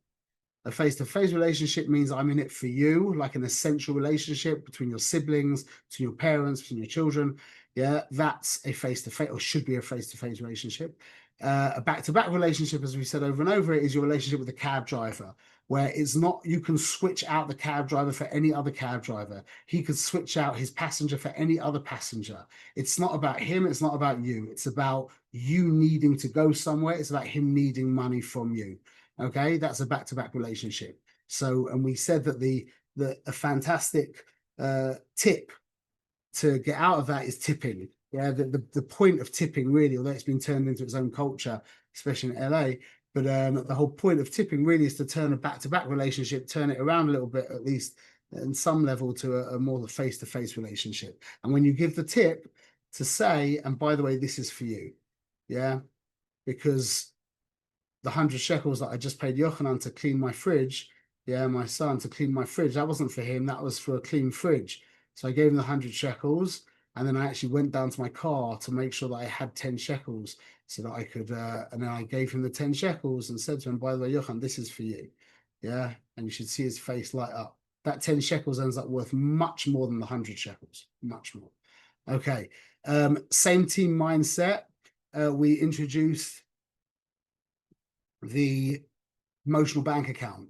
A face-to-face relationship means I'm in it for you, like an essential relationship between your siblings, between your parents, between your children. Yeah, that's a face-to-face, or should be a face-to-face relationship. A back-to-back relationship, as we said over and over, is your relationship with the cab driver, where it's not, you can switch out the cab driver for any other cab driver. He could switch out his passenger for any other passenger. It's not about him, it's not about you. It's about you needing to go somewhere. It's about him needing money from you. Okay, that's a back-to-back relationship. So, and we said that a fantastic tip to get out of that is tipping. Yeah, the point of tipping, really, although it's been turned into its own culture, especially in LA, but the whole point of tipping really is to turn a back-to-back relationship, turn it around a little bit, at least in some level, to a more face-to-face relationship. And when you give the tip, to say, and by the way, this is for you. Yeah, because the 100 shekels that I just paid Yochanan to clean my fridge, yeah, my son, to clean my fridge, that wasn't for him, that was for a clean fridge. So I gave him the 100 shekels, and then I actually went down to my car to make sure that I had 10 shekels so that I could, and then I gave him the 10 shekels and said to him, by the way, Yochanan, this is for you. Yeah, and you should see his face light up. That 10 shekels ends up worth much more than the 100 shekels, much more. Okay, same team mindset. We introduced the emotional bank account.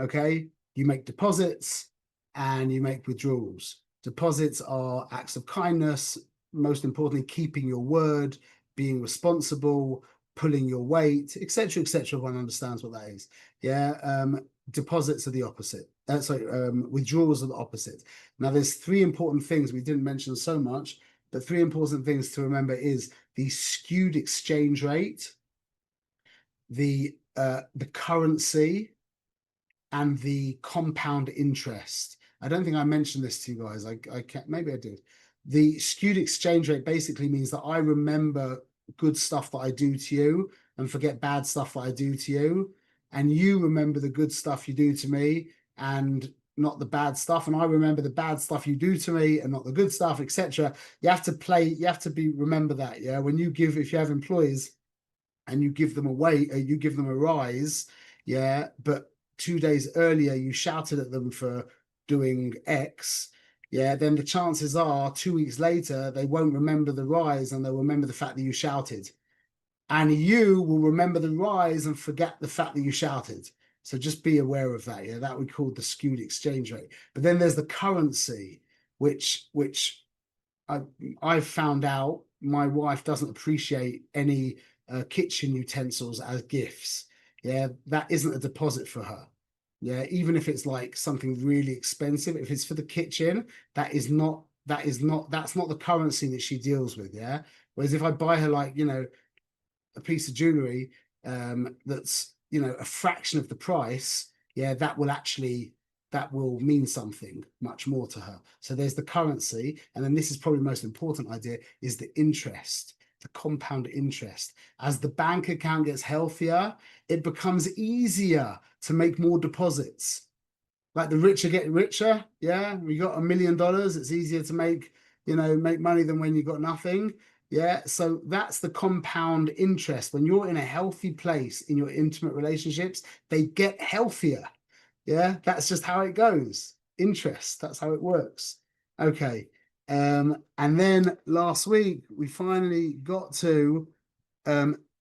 Okay, you make deposits and you make withdrawals. Deposits are acts of kindness, most importantly, keeping your word, being responsible, pulling your weight, etc., etc. One understands what that is. Yeah, deposits are the opposite. Withdrawals are the opposite. Now, there's three important things we didn't mention so much, but three important things to remember is the skewed exchange rate, the currency, and the compound interest. I don't think I mentioned this to you guys. I can't, maybe I did. The skewed exchange rate basically means that I remember good stuff that I do to you and forget bad stuff that I do to you. And you remember the good stuff you do to me and not the bad stuff. And I remember the bad stuff you do to me and not the good stuff, etc. You have to remember that. Yeah. When you give, if you have employees and you give them you give them a rise. Yeah. But 2 days earlier, you shouted at them for doing X, yeah, then the chances are 2 weeks later, they won't remember the rise and they'll remember the fact that you shouted. And you will remember the rise and forget the fact that you shouted. So just be aware of that. Yeah, that we call the skewed exchange rate. But then there's the currency, which I've found out my wife doesn't appreciate any kitchen utensils as gifts. Yeah, that isn't a deposit for her. Yeah, even if it's like something really expensive, if it's for the kitchen, that's not the currency that she deals with. Yeah. Whereas if I buy her, like, a piece of jewelry that's, a fraction of the price, yeah, that will actually that will mean something much more to her. So there's the currency, and then this is probably the most important idea, is the interest, the compound interest. As the bank account gets healthier, it becomes easier to make more deposits. Like the richer get richer, yeah. We got $1 million, it's easier to make, make money than when you got nothing. Yeah, so that's the compound interest. When you're in a healthy place in your intimate relationships, they get healthier. Yeah, that's just how it goes. Interest, that's how it works. Okay. And then last week we finally got to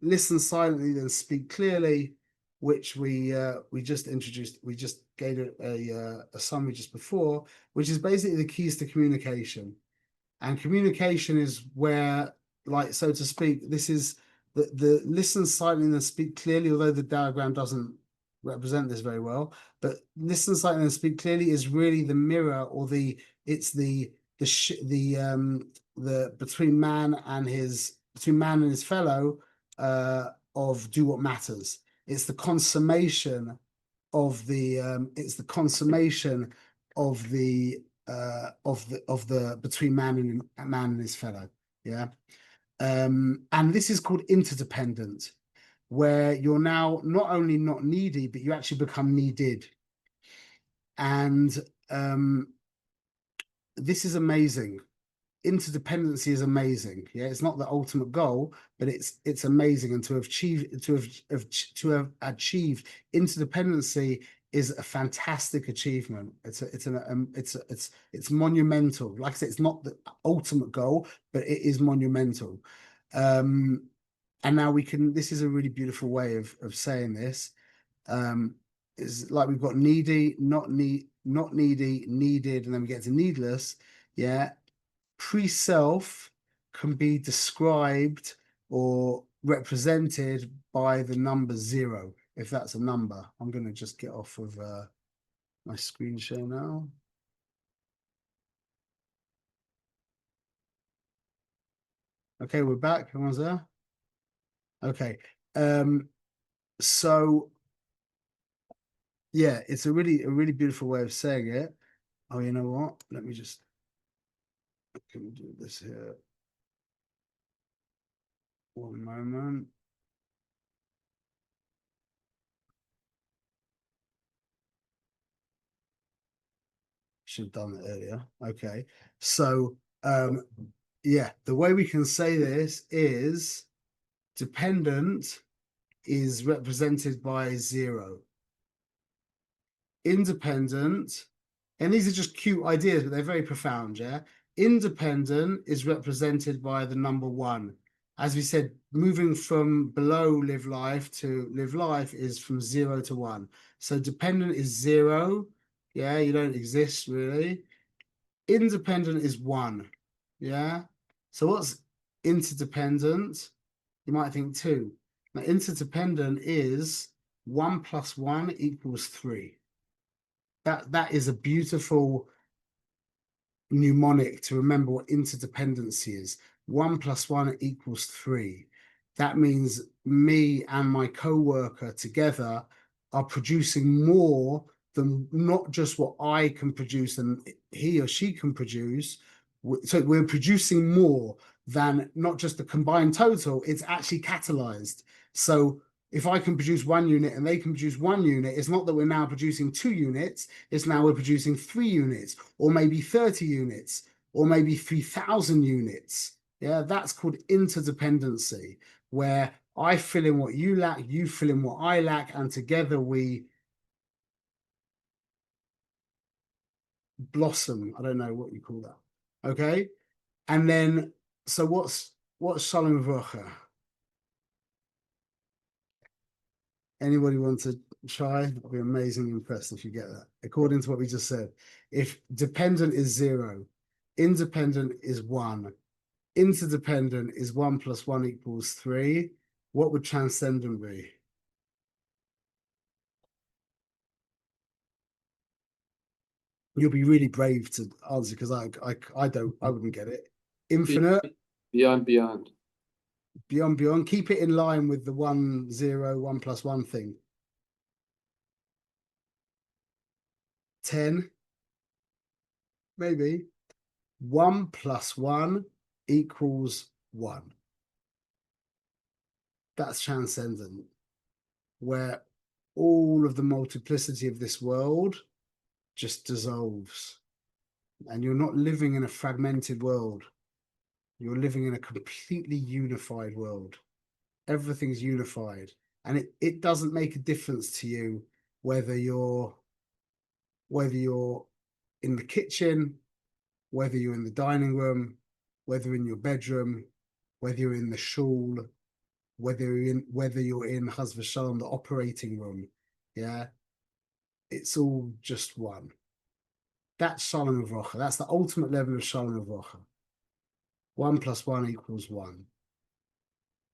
listen silently, then speak clearly, which we just introduced. We just gave it a summary just before, which is basically the keys to communication. And communication is where, like, so to speak, this is the listen silently and speak clearly, although the diagram doesn't represent this very well, but listen silently and speak clearly is really the mirror, or the between man and his fellow of do what matters. It's the consummation of the between man and his fellow. Yeah. And this is called interdependent, where you're now not only not needy, but you actually become needed. And this is amazing. Interdependency is amazing. Yeah, it's not the ultimate goal, but it's amazing. And to have achieved interdependency is a fantastic achievement. It's monumental. Like I said, it's not the ultimate goal, but it is monumental. And now this is a really beautiful way of saying this. It's like we've got needy, not needy, needed, and then we get to needless. Yeah. Pre-self can be described or represented by the number 0, if that's a number. I'm going to just get off of my screen share now. Okay, we're back. Everyone's there? Okay. So yeah, it's a really beautiful way of saying it. Oh, you know what? Let me just can do this here. One moment. Should have done it earlier. Okay. So yeah, the way we can say this is dependent is represented by 0. Independent, and these are just cute ideas, but they're very profound, yeah? Independent is represented by the number 1. As we said, moving from below live life to live life is from 0 to 1. So dependent is 0. Yeah, you don't exist really. Independent is 1. Yeah. So what's interdependent? You might think 2. Now, interdependent is 1 + 1 = 3. That is a beautiful mnemonic to remember what interdependency is. 1 + 1 = 3. That means me and my co-worker together are producing more than not just what I can produce and he or she can produce. So we're producing more than not just the combined total, it's actually catalyzed. So if I can produce 1 unit and they can produce 1 unit, it's not that we're now producing 2 units, it's now we're producing 3 units, or maybe 30 units, or maybe 3,000 units. Yeah, that's called interdependency, where I fill in what you lack, you fill in what I lack, and together we blossom. I don't know what you call that. Okay. And then, so what's Shalom V'Rocha? Anybody want to try? I'll be amazingly impressed if you get that. According to what we just said, if dependent is 0, independent is 1, interdependent is 1 + 1 = 3, what would transcendent be? You'll be really brave to answer because I wouldn't get it. Infinite. Beyond. Beyond. Keep it in line with the 1, 0, 1 + 1 thing. 10, maybe. 1 plus 1 equals 1. That's transcendent, where all of the multiplicity of this world just dissolves. And you're not living in a fragmented world. You're living in a completely unified world. Everything's unified. And it doesn't make a difference to you whether you're in the kitchen, whether you're in the dining room, whether in your bedroom, whether you're in the shul, whether you're in Chas v'Shalom, the operating room. Yeah. It's all just one. That's Shalom Uvrocha. That's the ultimate level of Shalom Uvrocha. 1 plus 1 equals 1.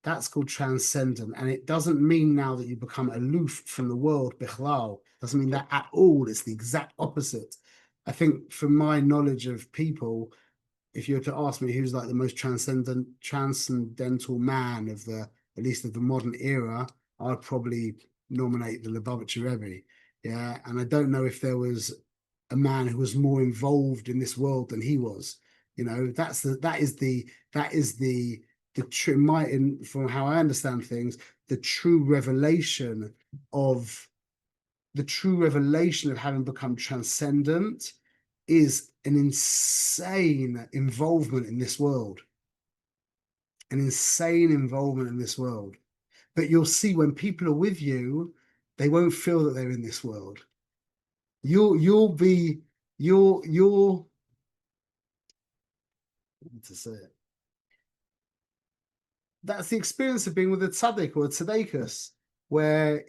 That's called transcendent. And it doesn't mean now that you become aloof from the world, bichlal. Doesn't mean that at all. It's the exact opposite. I think from my knowledge of people, if you were to ask me who's like the most transcendental man of at least of the modern era, I'd probably nominate the Lubavitcher Rebbe. Yeah. And I don't know if there was a man who was more involved in this world than he was. You know, that is the true, from how I understand things, the true revelation of having become transcendent is an insane involvement in this world. An insane involvement in this world. But you'll see when people are with you, they won't feel that they're in this world. You'll to say it. That's the experience of being with a tzaddik or a tzaddikus, where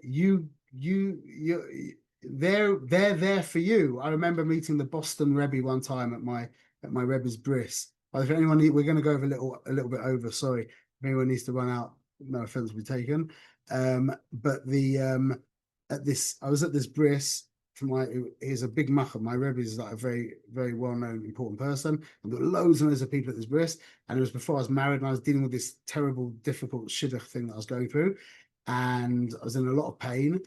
they're there for you. I remember meeting the Boston Rebbe one time at my Rebbe's bris. If anyone we're going to go over a little bit over. Sorry, if anyone needs to run out, no offense will be taken. But I was at this bris. He's a big macher. My Rebbe is like a very, very well-known, important person. I've got loads and loads of people at this bris. And it was before I was married and I was dealing with this terrible, difficult shidduch thing that I was going through. And I was in a lot of pain.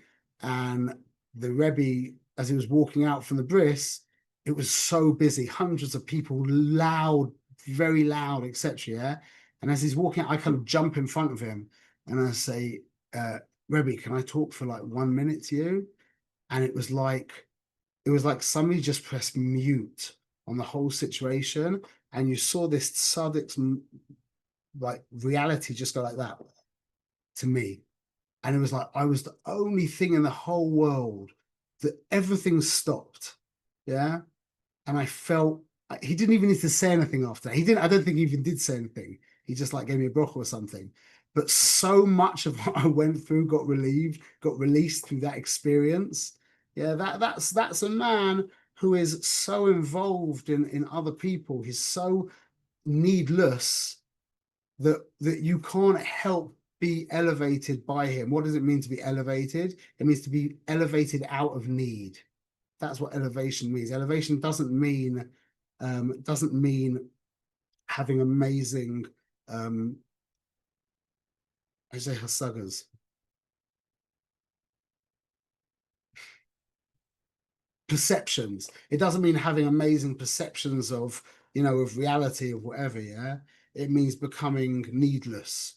And the Rebbe, as he was walking out from the bris, it was so busy, hundreds of people, loud, very loud, etc. Yeah. And as he's walking out, I kind of jump in front of him and I say, Rebbe, can I talk for like 1 minute to you? And it was like somebody just pressed mute on the whole situation, and you saw this tzaddik's like reality just go like that to me. And it was like I was the only thing in the whole world that everything stopped. Yeah. And I felt he didn't even need to say anything after. I don't think he even did say anything. He just like gave me a bracha or something. But so much of what I went through got released through that experience. Yeah, that's a man who is so involved in other people. He's so needless that you can't help be elevated by him. What does it mean to be elevated? It means to be elevated out of need. That's what elevation means. Elevation doesn't mean having amazing I say hasagas. Perceptions. It doesn't mean having amazing perceptions of reality, of whatever. Yeah, it means becoming needless,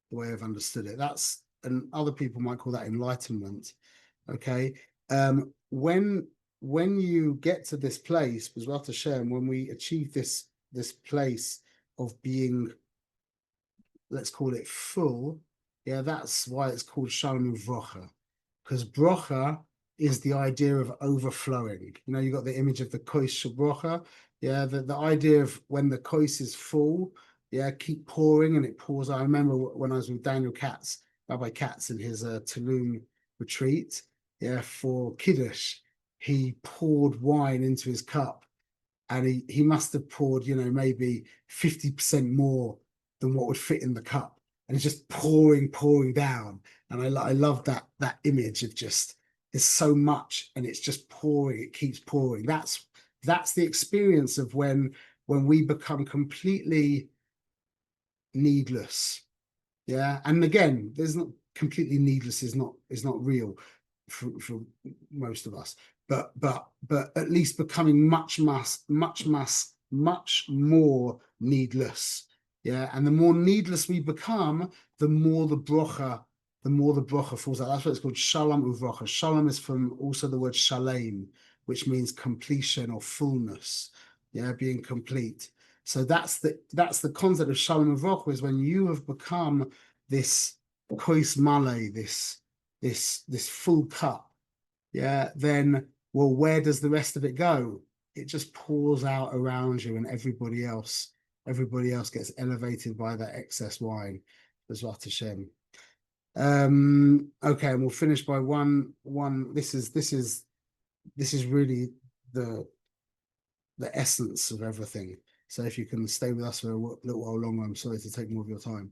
the way I've understood it. And other people might call that enlightenment. Okay. When you get to this place, B'ezrat Hashem, when we achieve this place of being, let's call it full, yeah, that's why it's called Shalom Uvrocha, because brocha is the idea of overflowing. You got the image of the kois shabrocha. Yeah, the idea of when the kois is full, yeah, keep pouring and it pours. I remember when I was with Daniel Katz, Rabbi Katz, in his Tulum retreat, yeah, for Kiddush, he poured wine into his cup and he must have poured, maybe 50% more than what would fit in the cup. And it's just pouring down. And I love that image of just, there's so much and it's just pouring, it keeps pouring. That's the experience of when we become completely needless. Yeah. And again, there's not completely needless is not real for most of us. but at least becoming much more needless. Yeah, and the more needless we become, the more the bracha falls out. That's what it's called, shalom uvracha. Shalom is from also the word shalem, which means completion or fullness. Yeah, being complete. So that's the concept of shalom uvracha, is when you have become this kois male, this full cup. Yeah, then, well, where does the rest of it go? It just pours out around you, and everybody else gets elevated by that excess wine. Bezrat Hashem. Okay, and we'll finish by one. This is really the essence of everything. So if you can stay with us for a little while longer, I'm sorry to take more of your time.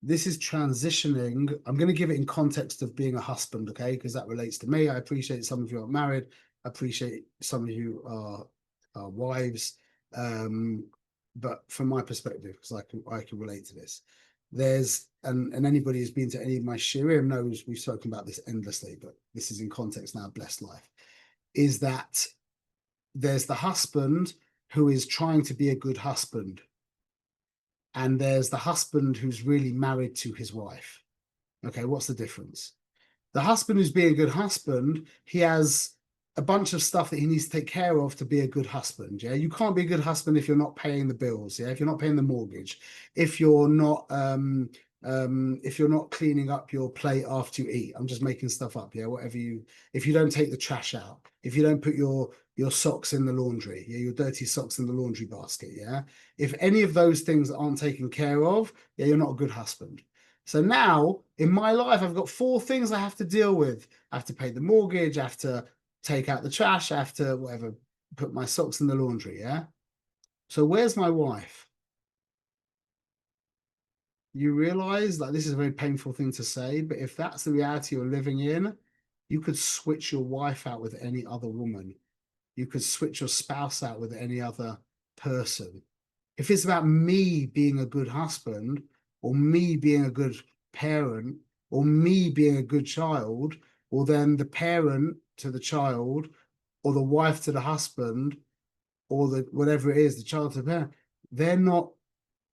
This is transitioning. I'm going to give it in context of being a husband, okay? Because that relates to me. I appreciate some of you are married. I appreciate some of you are wives. But from my perspective, because I can relate to this. There's and anybody who's been to any of my shirim knows we've spoken about this endlessly, but this is in context now, blessed life, is that there's the husband who is trying to be a good husband. And there's the husband who's really married to his wife. Okay, what's the difference? The husband who's being a good husband, he has a bunch of stuff that he needs to take care of to be a good husband. Yeah, you can't be a good husband if you're not paying the bills. Yeah, if you're not paying the mortgage, if you're not cleaning up your plate after you eat. I'm just making stuff up. Yeah, if you don't take the trash out, if you don't put your socks in the laundry, yeah, your dirty socks in the laundry basket. Yeah, if any of those things aren't taken care of, yeah, you're not a good husband. So now in my life, I've got 4 things I have to deal with. I have to pay the mortgage, I have to take out the trash, I have to whatever, put my socks in the laundry. Yeah. So where's my wife? You realize that this is a very painful thing to say, but if that's the reality you're living in, you could switch your wife out with any other woman. You could switch your spouse out with any other person. If it's about me being a good husband, or me being a good parent, or me being a good child, or then the parent to the child, or the wife to the husband, or the whatever it is, the child to the parent, they're not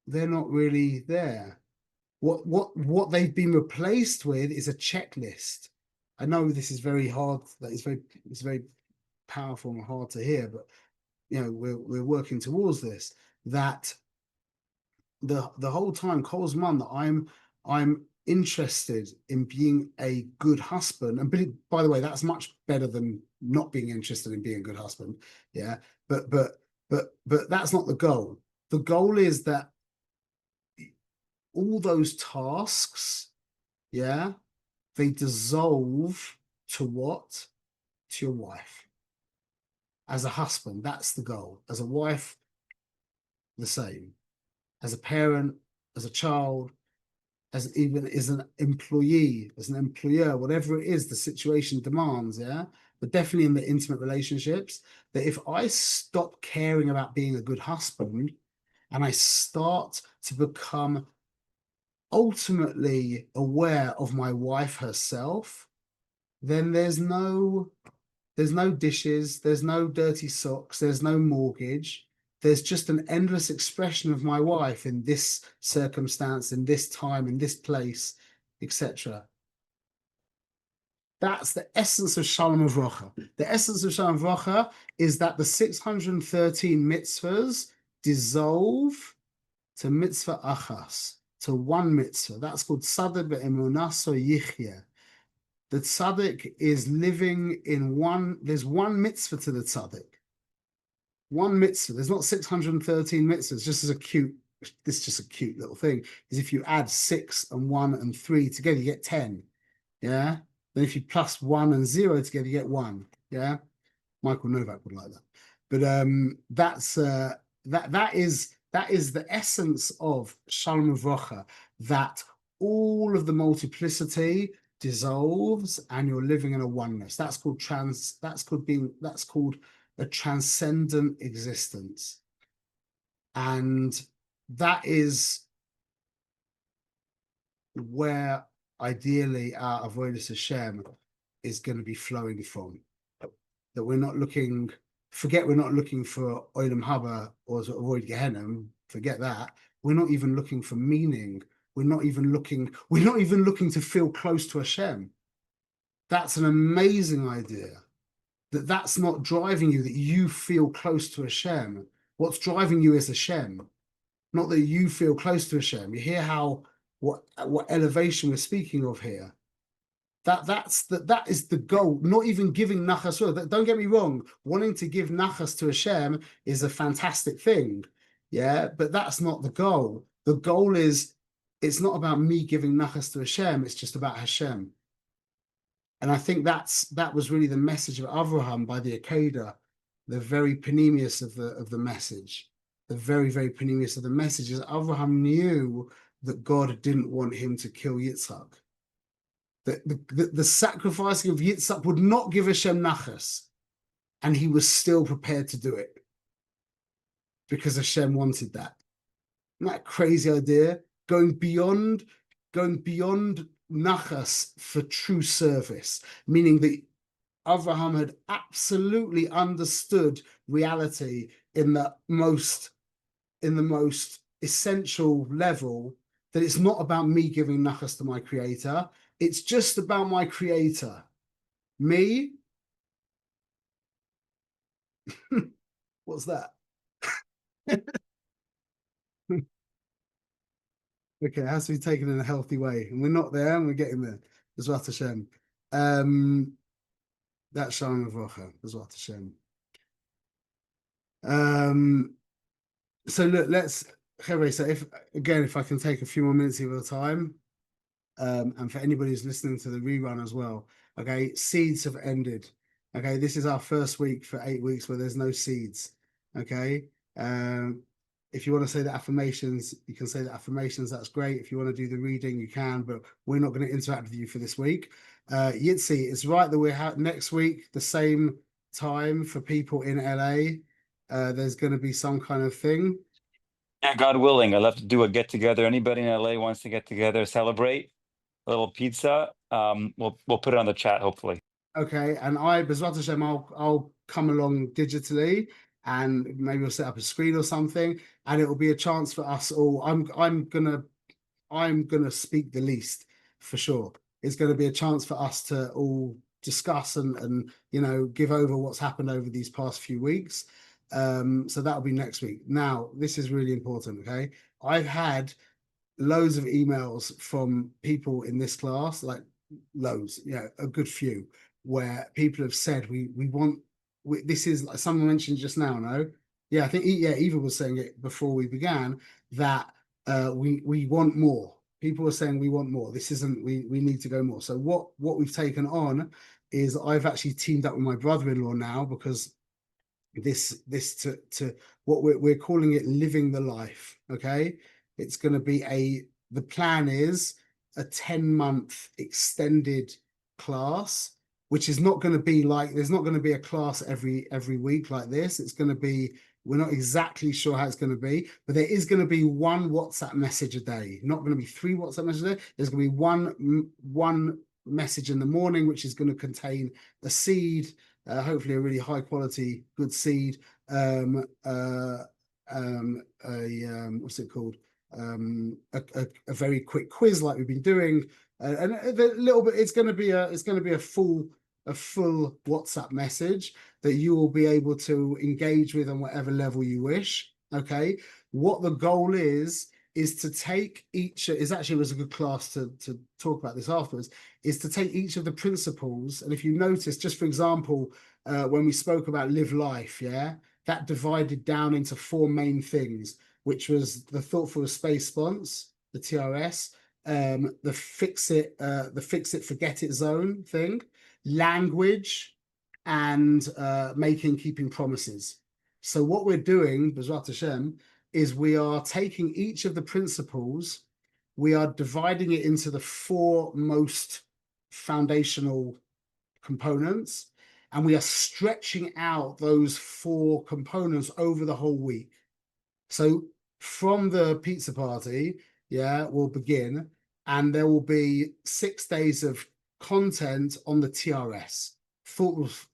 really there. What they've been replaced with is a checklist. I know this is very hard, that it's very powerful and hard to hear, but you know, we're working towards this, that the whole time, Cole's mum, that I'm interested in being a good husband. And by the way, that's much better than not being interested in being a good husband. Yeah. But that's not the goal. The goal is that all those tasks, yeah, they dissolve to what? To your wife. As a husband, that's the goal. As a wife, the same. As a parent, as a child, as even as an employee, as an employer, whatever it is the situation demands, yeah. But definitely in the intimate relationships, that if I stop caring about being a good husband and I start to become ultimately aware of my wife herself, then there's no dishes, there's no dirty socks, there's no mortgage. There's just an endless expression of my wife in this circumstance, in this time, in this place, etc. That's the essence of Shalom Uvracha. The essence of Shalom Uvracha is that the 613 mitzvahs dissolve to mitzvah achas, to one mitzvah. That's called tzaddik be'emunah so yichya. The tzaddik is living in one. There's one mitzvah to the tzaddik. One mitzvah. There's not 613 mitzvahs. This is just a cute little thing. Is if you add 6 and 1 and 3 together, you get 10. Yeah. Then if you plus 1 and 0 together, you get 1. Yeah. Michael Novak would like that. But that is the essence of Shalom Uvracha, that all of the multiplicity dissolves and you're living in a oneness. That's called a transcendent existence. And that is where ideally our avodas Hashem is going to be flowing from. That we're not looking, we're not looking for Olam Haba or to avoid Gehenna, forget that. We're not even looking for meaning. We're not even looking to feel close to Hashem. That's an amazing idea. That's not driving you, that you feel close to Hashem. What's driving you is Hashem, not that you feel close to Hashem. You hear what elevation we're speaking of here. That is the goal. Not even giving nachas. Don't get me wrong. Wanting to give nachas to Hashem is a fantastic thing, yeah. But that's not the goal. The goal is, it's not about me giving nachas to Hashem. It's just about Hashem. And I think that was really the message of Avraham by the Akedah, the very panemius of the message. The very, very panemius of the message is Avraham knew that God didn't want him to kill Yitzhak. The sacrificing of Yitzhak would not give Hashem nachas, and he was still prepared to do it because Hashem wanted that. Isn't that a crazy idea? Going beyond nachas for true service, meaning that Avraham had absolutely understood reality in the most essential level, that it's not about me giving nachas to my creator. It's just about my creator. Me? What's that? Okay, it has to be taken in a healthy way. And we're not there, and we're getting there. Bezrat Hashem. That's Shalom Avocha. Bezrat Hashem. So look, so if I can take a few more minutes of your time, and for anybody who's listening to the rerun as well, okay, seeds have ended. Okay, this is our first week for 8 weeks where there's no seeds. Okay, if you want to say the affirmations, you can say the affirmations. That's great. If you want to do the reading, you can, but we're not going to interact with you for this week. Yitzi, it's right that we're next week the same time for people in LA. There's going to be some kind of thing. Yeah, God willing, I'd love to do a get together. Anybody in LA wants to get together, celebrate a little pizza. We'll put it on the chat, hopefully. Okay, and Bezrat Hashem, I'll come along digitally, and maybe we'll set up a screen or something, and it will be a chance for us all. I'm gonna speak the least for sure. It's going to be a chance for us to all discuss and give over what's happened over these past few weeks. So that'll be next week. Now, this is really important. Okay, I've had loads of emails from people in this class, like loads, a good few, where people have said we want. This is like someone mentioned just now. No, yeah, I think Eva was saying it before we began, that we want more. People are saying we want more. This isn't. We need to go more. So what we've taken on is I've actually teamed up with my brother-in-law now, because this to what we're calling it living the life. Okay, it's going to be the plan is a 10-month extended class, which is not going to be like, there's not going to be a class every week like this. It's going to be, we're not exactly sure how it's going to be, but there is going to be one WhatsApp message a day. Not going to be 3 WhatsApp messages a day. There's going to be one message in the morning, which is going to contain a seed, hopefully a really high quality, good seed. What's it called? A very quick quiz like we've been doing, and a little bit. It's going to be a full WhatsApp message that you will be able to engage with on whatever level you wish. Okay, what the goal is to take each, it was a good class to talk about this afterwards, is to take each of the principles. And if you notice, just for example, when we spoke about live life, that divided down into 4 main things, which was the thoughtful space response, the TRS, the fix it, forget it zone thing, language, and keeping promises. So what we're doing, Bezrat Hashem, is we are taking each of the principles, we are dividing it into the 4 most foundational components, and we are stretching out those 4 components over the whole week. So from the pizza party, we'll begin, and there will be 6 days of content on the TRS,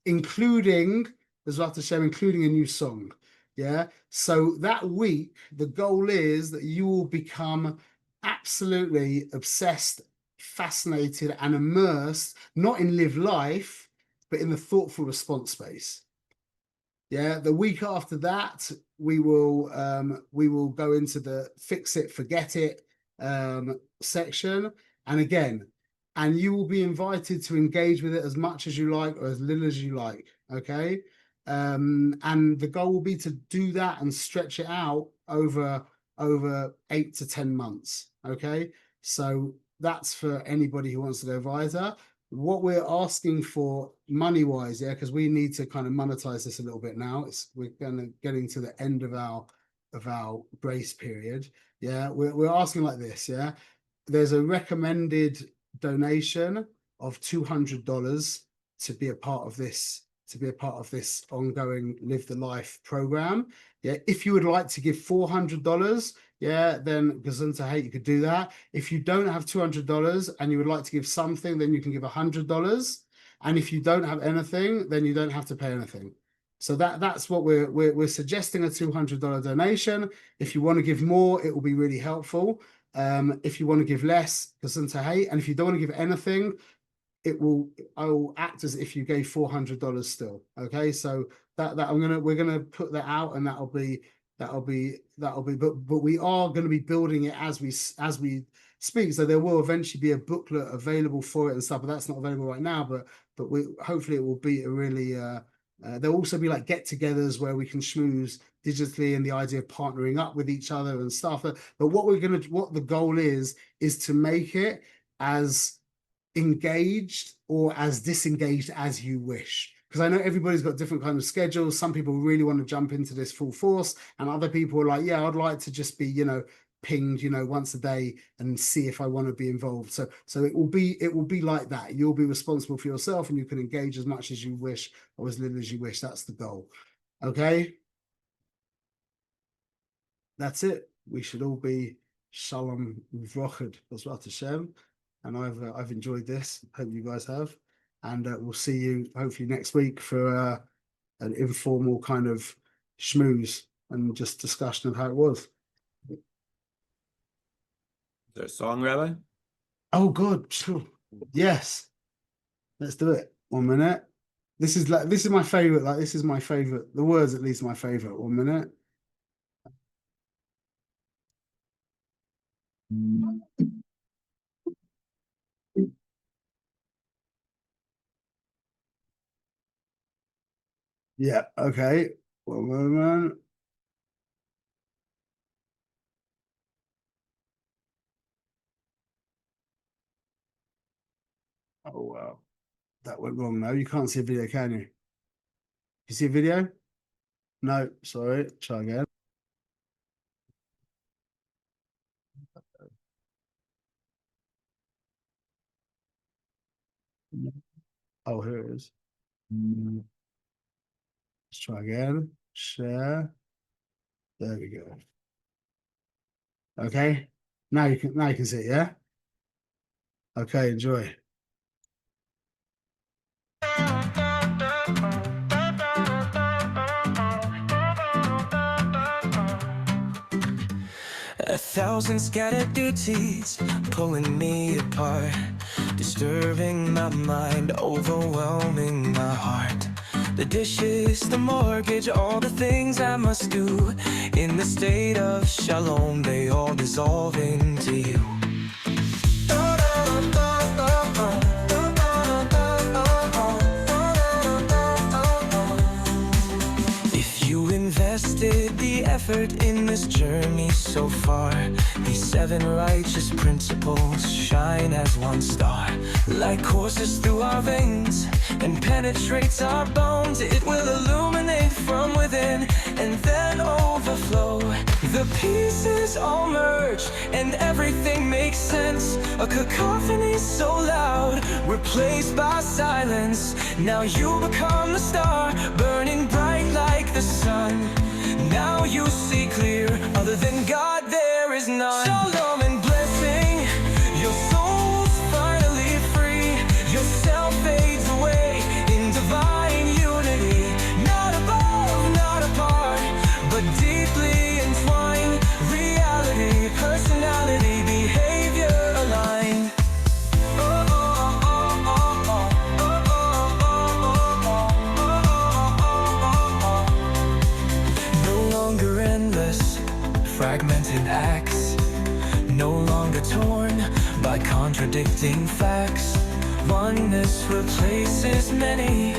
including, there's a lot to share, including a new song. Yeah. So that week, the goal is that you will become absolutely obsessed, fascinated, and immersed, not in live life, but in the thoughtful response space. Yeah. The week after that, we will go into the fix it, forget it section. And again, and you will be invited to engage with it as much as you like or as little as you like. Okay. And the goal will be to do that and stretch it out over 8 to 10 months. Okay. So that's for anybody who wants to go Visor. What we're asking for money wise, yeah, because we need to kind of monetize this a little bit now. We're getting to the end of our grace period. Yeah, we're asking like this. Yeah, there's a recommended donation of $200 to be a part of this ongoing Live the Life program. Yeah, if you would like to give $400, yeah, then Gesundheit, you could do that. If you don't have $200 and you would like to give something, then you can give $100. And if you don't have anything, then you don't have to pay anything. So that's what we're suggesting, a $200 donation. If you want to give more, it will be really helpful. If you want to give less, Gesundheit, and if you don't want to give anything, I will act as if you gave $400 still. Okay, so we're gonna put that out, and that'll be. But we are going to be building it as we speak. So there will eventually be a booklet available for it and stuff, but that's not available right now. But hopefully it will be a really. There'll also be like get-togethers where we can schmooze digitally, and the idea of partnering up with each other and stuff. But what the goal is to make it as engaged or as disengaged as you wish, because I know everybody's got different kind of schedules. Some people really want to jump into this full force, and other people are like, yeah, I'd like to just be, pinged, once a day and see if I want to be involved. So it will be like that. You'll be responsible for yourself, and you can engage as much as you wish or as little as you wish. That's the goal. Okay, that's it. We should all be Shalom Vrochad as well to Shem. And I've enjoyed this. Hope you guys have. And we'll see you hopefully next week for an informal kind of schmooze and just discussion of how it was. Is there a song, Rabbi? Oh, good. Sure. Yes. Let's do it. 1 minute. This is my favorite. This is my favorite. The words, at least, my favorite. 1 minute. Yeah, okay. 1 moment. Oh, wow. That went wrong now. You can't see a video, can you? You see a video? No, sorry. Try again. Oh, here it is. Let's try again. Share. There we go. Okay. Now you can see it, yeah? Okay, enjoy. A thousand scattered duties pulling me apart, disturbing my mind, overwhelming my heart. The dishes, the mortgage, all the things I must do. In the state of Shalom, they all dissolve into you. If you invested the effort in this journey so far, these 7 righteous principles shine as one star. Like courses through our veins and penetrates our bones, it will illuminate from within and then overflow. The pieces all merge and everything makes sense. A cacophony so loud, replaced by silence. Now you become the star, burning bright like the sun. Now you see clear, other than God there is none. Shalom and blessing, you'll deeply entwined. Reality, personality, behavior aligned. No longer endless, fragmented acts. No longer torn by contradicting facts. Oneness replaces many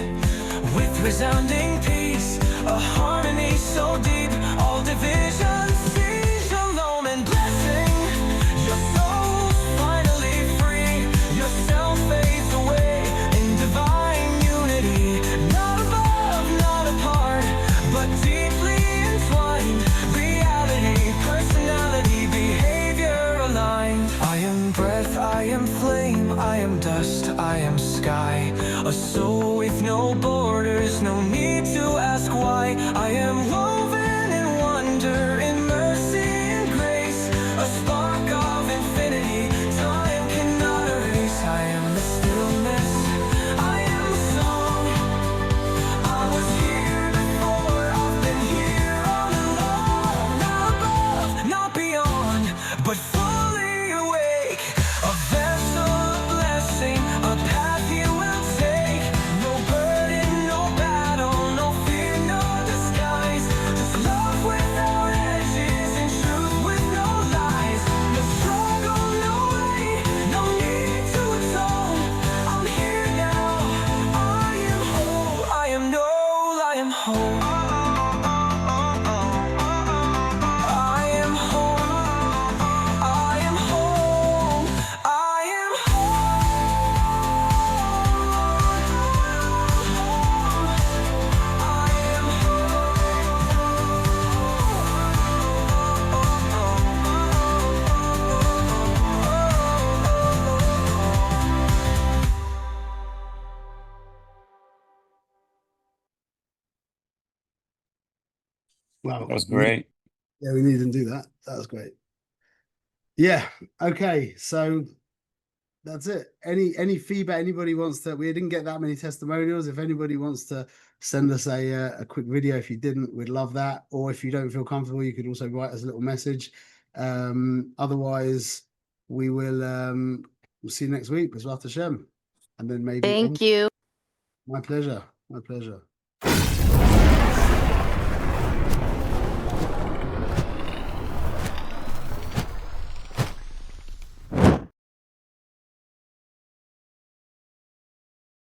with resounding peace. A harmony so deep, all divisions cease. Shalom and blessing. Your soul's finally free. Yourself fades away in divine unity. Not above, not apart, but deeply entwined. Reality, personality, behavior aligned. I am breath, I am flame, I am dust, I am sky. A soul with no borders, no need to ask why. I am woven in wonder, in mercy and grace. A spark of infinity, time cannot erase. I am the stillness, I am the song. I was here before, I've been here all along. Not above, not beyond, but fully awake. A vessel of blessing, a path you will take. No burden, no battle, no fear, no disguise. Just love without edges and truth with no lies. No struggle, no way, no need to atone. I'm here now, I am whole, I am whole, I am whole. I am whole, I am whole, I am Wow. That was great. Yeah, we need to do that. That was great. Yeah. Okay. So that's it. Any feedback anybody wants to? We didn't get that many testimonials. If anybody wants to send us a quick video, if you didn't, we'd love that. Or if you don't feel comfortable, you could also write us a little message. Otherwise, we will we'll see you next week. B'ezrat Hashem, and then maybe. Thank you. My pleasure. My pleasure.